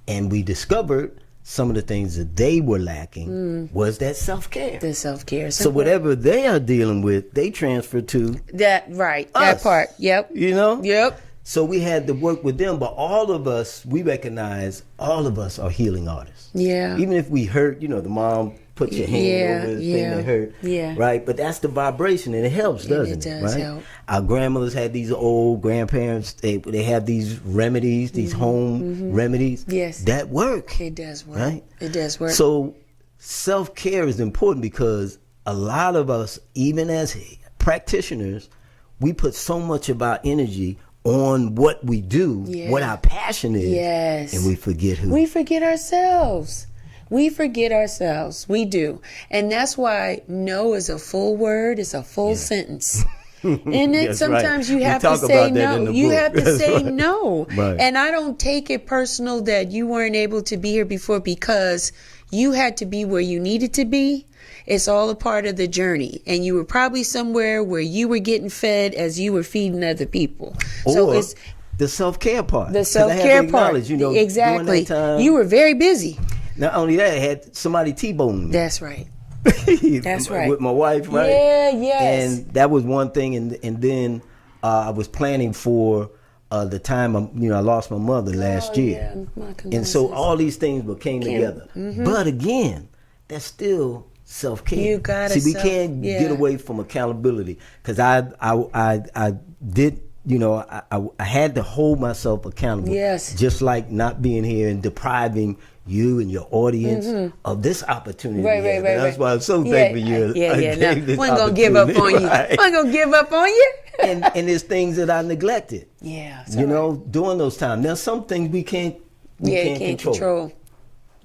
S2: and we discovered some of the things that they were lacking was that self-care.
S1: The self-care.
S2: So whatever they are dealing with, they transfer to
S1: that
S2: us.
S1: that part. Yep. Yep.
S2: So we had to work with them, but all of us, we recognize all of us are healing artists.
S1: Yeah.
S2: Even if we hurt, the mom put your hand over the thing that hurt.
S1: Yeah.
S2: Right? But that's the vibration, and it helps, doesn't it?
S1: It does
S2: right?
S1: help.
S2: Our grandmothers had these old grandparents, they have these remedies, these home remedies.
S1: Yes.
S2: That work.
S1: It does work.
S2: Right?
S1: It does work.
S2: So self-care is important because a lot of us, even as practitioners, we put so much of our energy on what we do, what our passion is,
S1: Yes.
S2: and we forget who.
S1: We forget ourselves. We forget ourselves. We do. And that's why no is a full word, it's a full sentence. And then
S2: That's
S1: sometimes
S2: right.
S1: you have
S2: We
S1: to
S2: talk
S1: say
S2: about that in
S1: no.
S2: the
S1: You
S2: book.
S1: have to
S2: That's
S1: say
S2: right.
S1: no.
S2: Right.
S1: And I don't take it personal that you weren't able to be here before because you had to be where you needed to be. It's all a part of the journey. And you were probably somewhere where you were getting fed as you were feeding other people. So
S2: Or
S1: it's
S2: the self-care part.
S1: the
S2: 'Cause I have to
S1: self-care part.
S2: acknowledge, during
S1: Exactly.
S2: that time,
S1: You were very busy.
S2: not only that, I had somebody T-bone me.
S1: That's right. That's right.
S2: With my wife, right?
S1: Yeah, yes.
S2: And that was one thing. And then I was planning for the time, I lost my mother last year.
S1: Yeah, my
S2: And so
S1: condolences.
S2: all these things came together. But again, that's still self-care.
S1: You gotta
S2: See, we can't get away from accountability, because I did, I had to hold myself accountable.
S1: Yes.
S2: Just like not being here and depriving you and your audience of this opportunity.
S1: Right.
S2: That's why I'm so thankful you.
S1: Yeah. No, I'm gonna give up on you.
S2: Right.
S1: I'm gonna give up on you.
S2: and there's things that I neglected.
S1: Yeah.
S2: During those times. Now some things we can't control.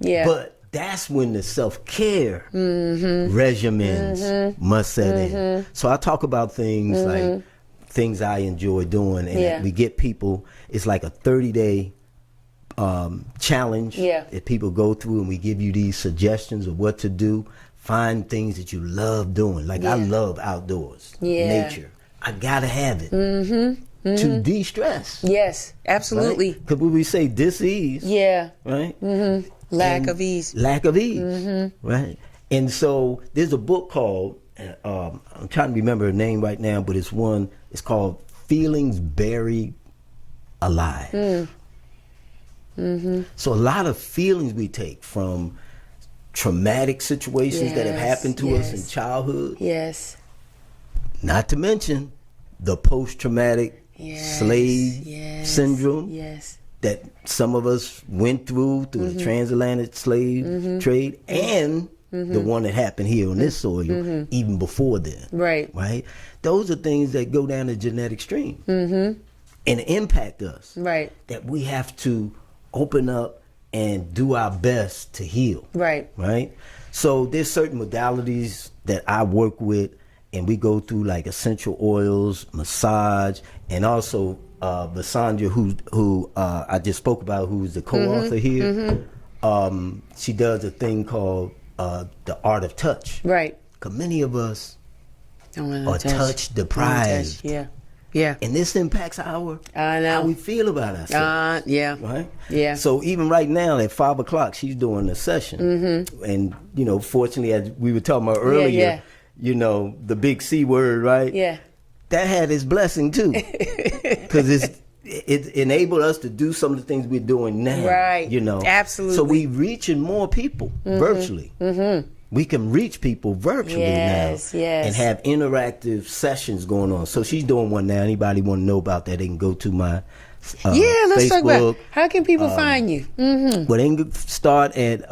S1: Yeah.
S2: But that's when the self-care regimens must set in. So I talk about things like things I enjoy doing, and we get people. It's like a 30-day challenge that people go through, and we give you these suggestions of what to do. Find things that you love doing. Like I love outdoors, nature. I gotta have it to de-stress.
S1: Yes, absolutely.
S2: Because when we say dis-ease,
S1: Yeah.
S2: right?
S1: Lack of ease.
S2: Lack of ease, right? And so there's a book called, I'm trying to remember her name right now, but it's called Feelings Buried alive. So a lot of feelings we take from traumatic situations that have happened to us in childhood.
S1: Yes.
S2: Not to mention the post-traumatic slave syndrome that some of us went through the transatlantic slave trade, and the one that happened here on this soil even before then. Right? Those are things that go down the genetic stream and impact us. That we have to open up and do our best to heal. Right? So there's certain modalities that I work with, and we go through like essential oils, massage, and also Vasandra, who I just spoke about, who's the co-author here. She does a thing called the art of touch. Because many of us are touch deprived. And this impacts how we feel about ourselves. Right? So even right now at 5 o'clock, she's doing a session. And, you know, fortunately, as we were talking about earlier, you know, the big C word, right? That had its blessing too. Because it enabled us to do some of the things we're doing now. You know?
S1: Absolutely.
S2: So we reaching more people virtually. We can reach people virtually now and have interactive sessions going on. So she's doing one now. Anybody want to know about that, they can go to my
S1: let's
S2: Facebook.
S1: Talk about how can people find you.
S2: Well, they can start at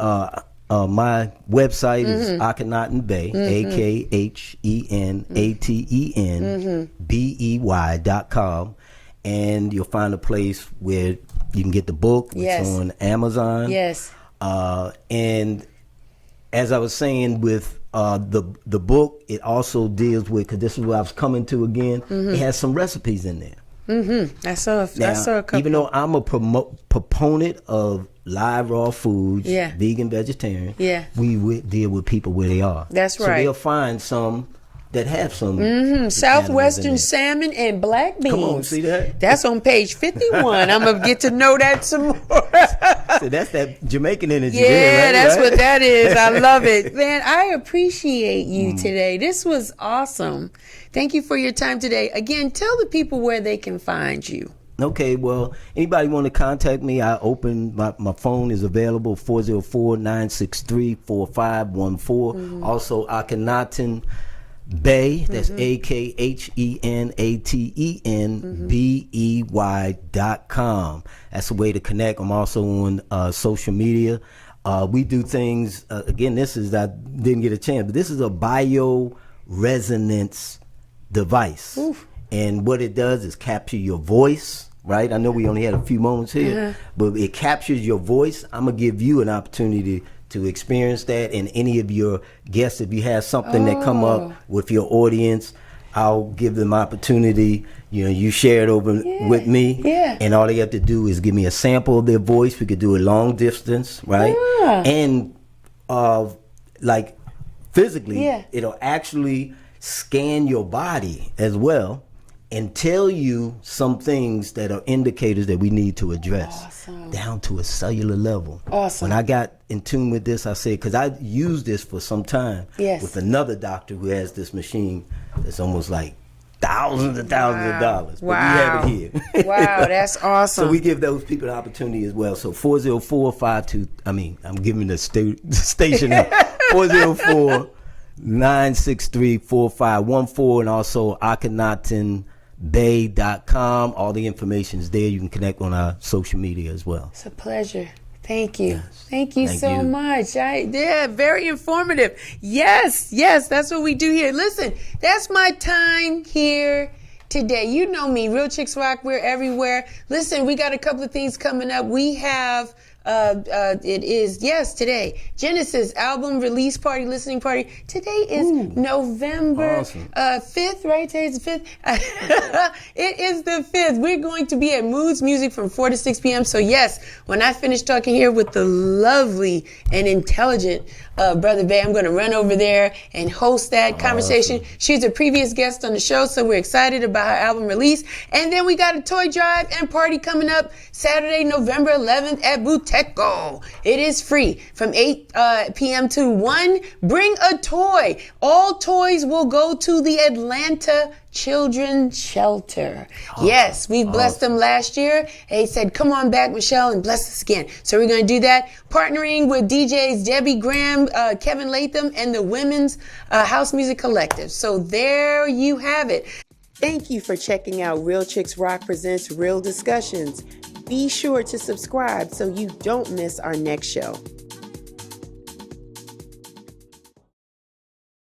S2: my website is Akhenaten Bey, AKHENATEN BEY.com, and you'll find a place where you can get the book. It's on Amazon. And as I was saying with the book, it also deals with, because this is what I was coming to again, it has some recipes in there.
S1: I saw a couple.
S2: Even though I'm a proponent of live raw foods, vegan, vegetarian, we deal with people where they are.
S1: That's right.
S2: So they'll find some that have some
S1: Southwestern salmon and black beans.
S2: Come on, see that?
S1: That's on page 51. I'm gonna get to know that some more.
S2: So that's that Jamaican energy.
S1: Yeah, that's what that is. I love it, man. I appreciate you today. This was awesome. Thank you for your time today. Again, tell the people where they can find you.
S2: Okay, well, anybody want to contact me, I open, my phone is available, 404-963-4514. Also, Akhenaten Bey, that's AKHENATEN That's a way to connect. I'm also on social media. We do things, again, I didn't get a chance, but this is a bioresonance device. And what it does is capture your voice, right? I know we only had a few moments here, but it captures your voice. I'm going to give you an opportunity to experience that, and any of your guests, if you have something that come up with your audience, I'll give them opportunity. You know, you share it over with me, and all they have to do is give me a sample of their voice. We could do it long distance, right? And like physically, it'll actually scan your body as well and tell you some things that are indicators that we need to address down to a cellular level. When I got in tune with this, I said, because I used this for some time with another doctor who has this machine that's almost like thousands and thousands of dollars. But we have it here.
S1: Wow, that's awesome.
S2: So we give those people an opportunity as well. So 404-52, I'm giving the station 404-963-4514, and also AkhenatenBey.com. All the information is there. You can connect on our social media as well.
S1: It's a pleasure. Thank you. Thank you so much. Very informative. Yes, that's what we do here. Listen, that's my time here today. You know me, Real Chicks Rock, we're everywhere. Listen, we got a couple of things coming up. We have today, Genesis album release party, listening party. Today is November 5th, right? Today's the 5th. It is the 5th. We're going to be at Moods Music from 4 to 6 p.m. So yes, when I finish talking here with the lovely and intelligent Brother Bey, I'm going to run over there and host that conversation. She's a previous guest on the show, so we're excited about her album release. And then we got a toy drive and party coming up Saturday, November 11th at Boutique Prosecco. It is free from 8 p.m. to 1. Bring a toy. All toys will go to the Atlanta Children's Shelter. Awesome. Yes, we blessed them last year. They said, come on back, Michelle, and bless us again. So we're going to do that. Partnering with DJs Debbie Graham, Kevin Latham, and the Women's House Music Collective. So there you have it. Thank you for checking out Real Chicks Rock Presents Real Discussions. Be sure to subscribe so you don't miss our next show.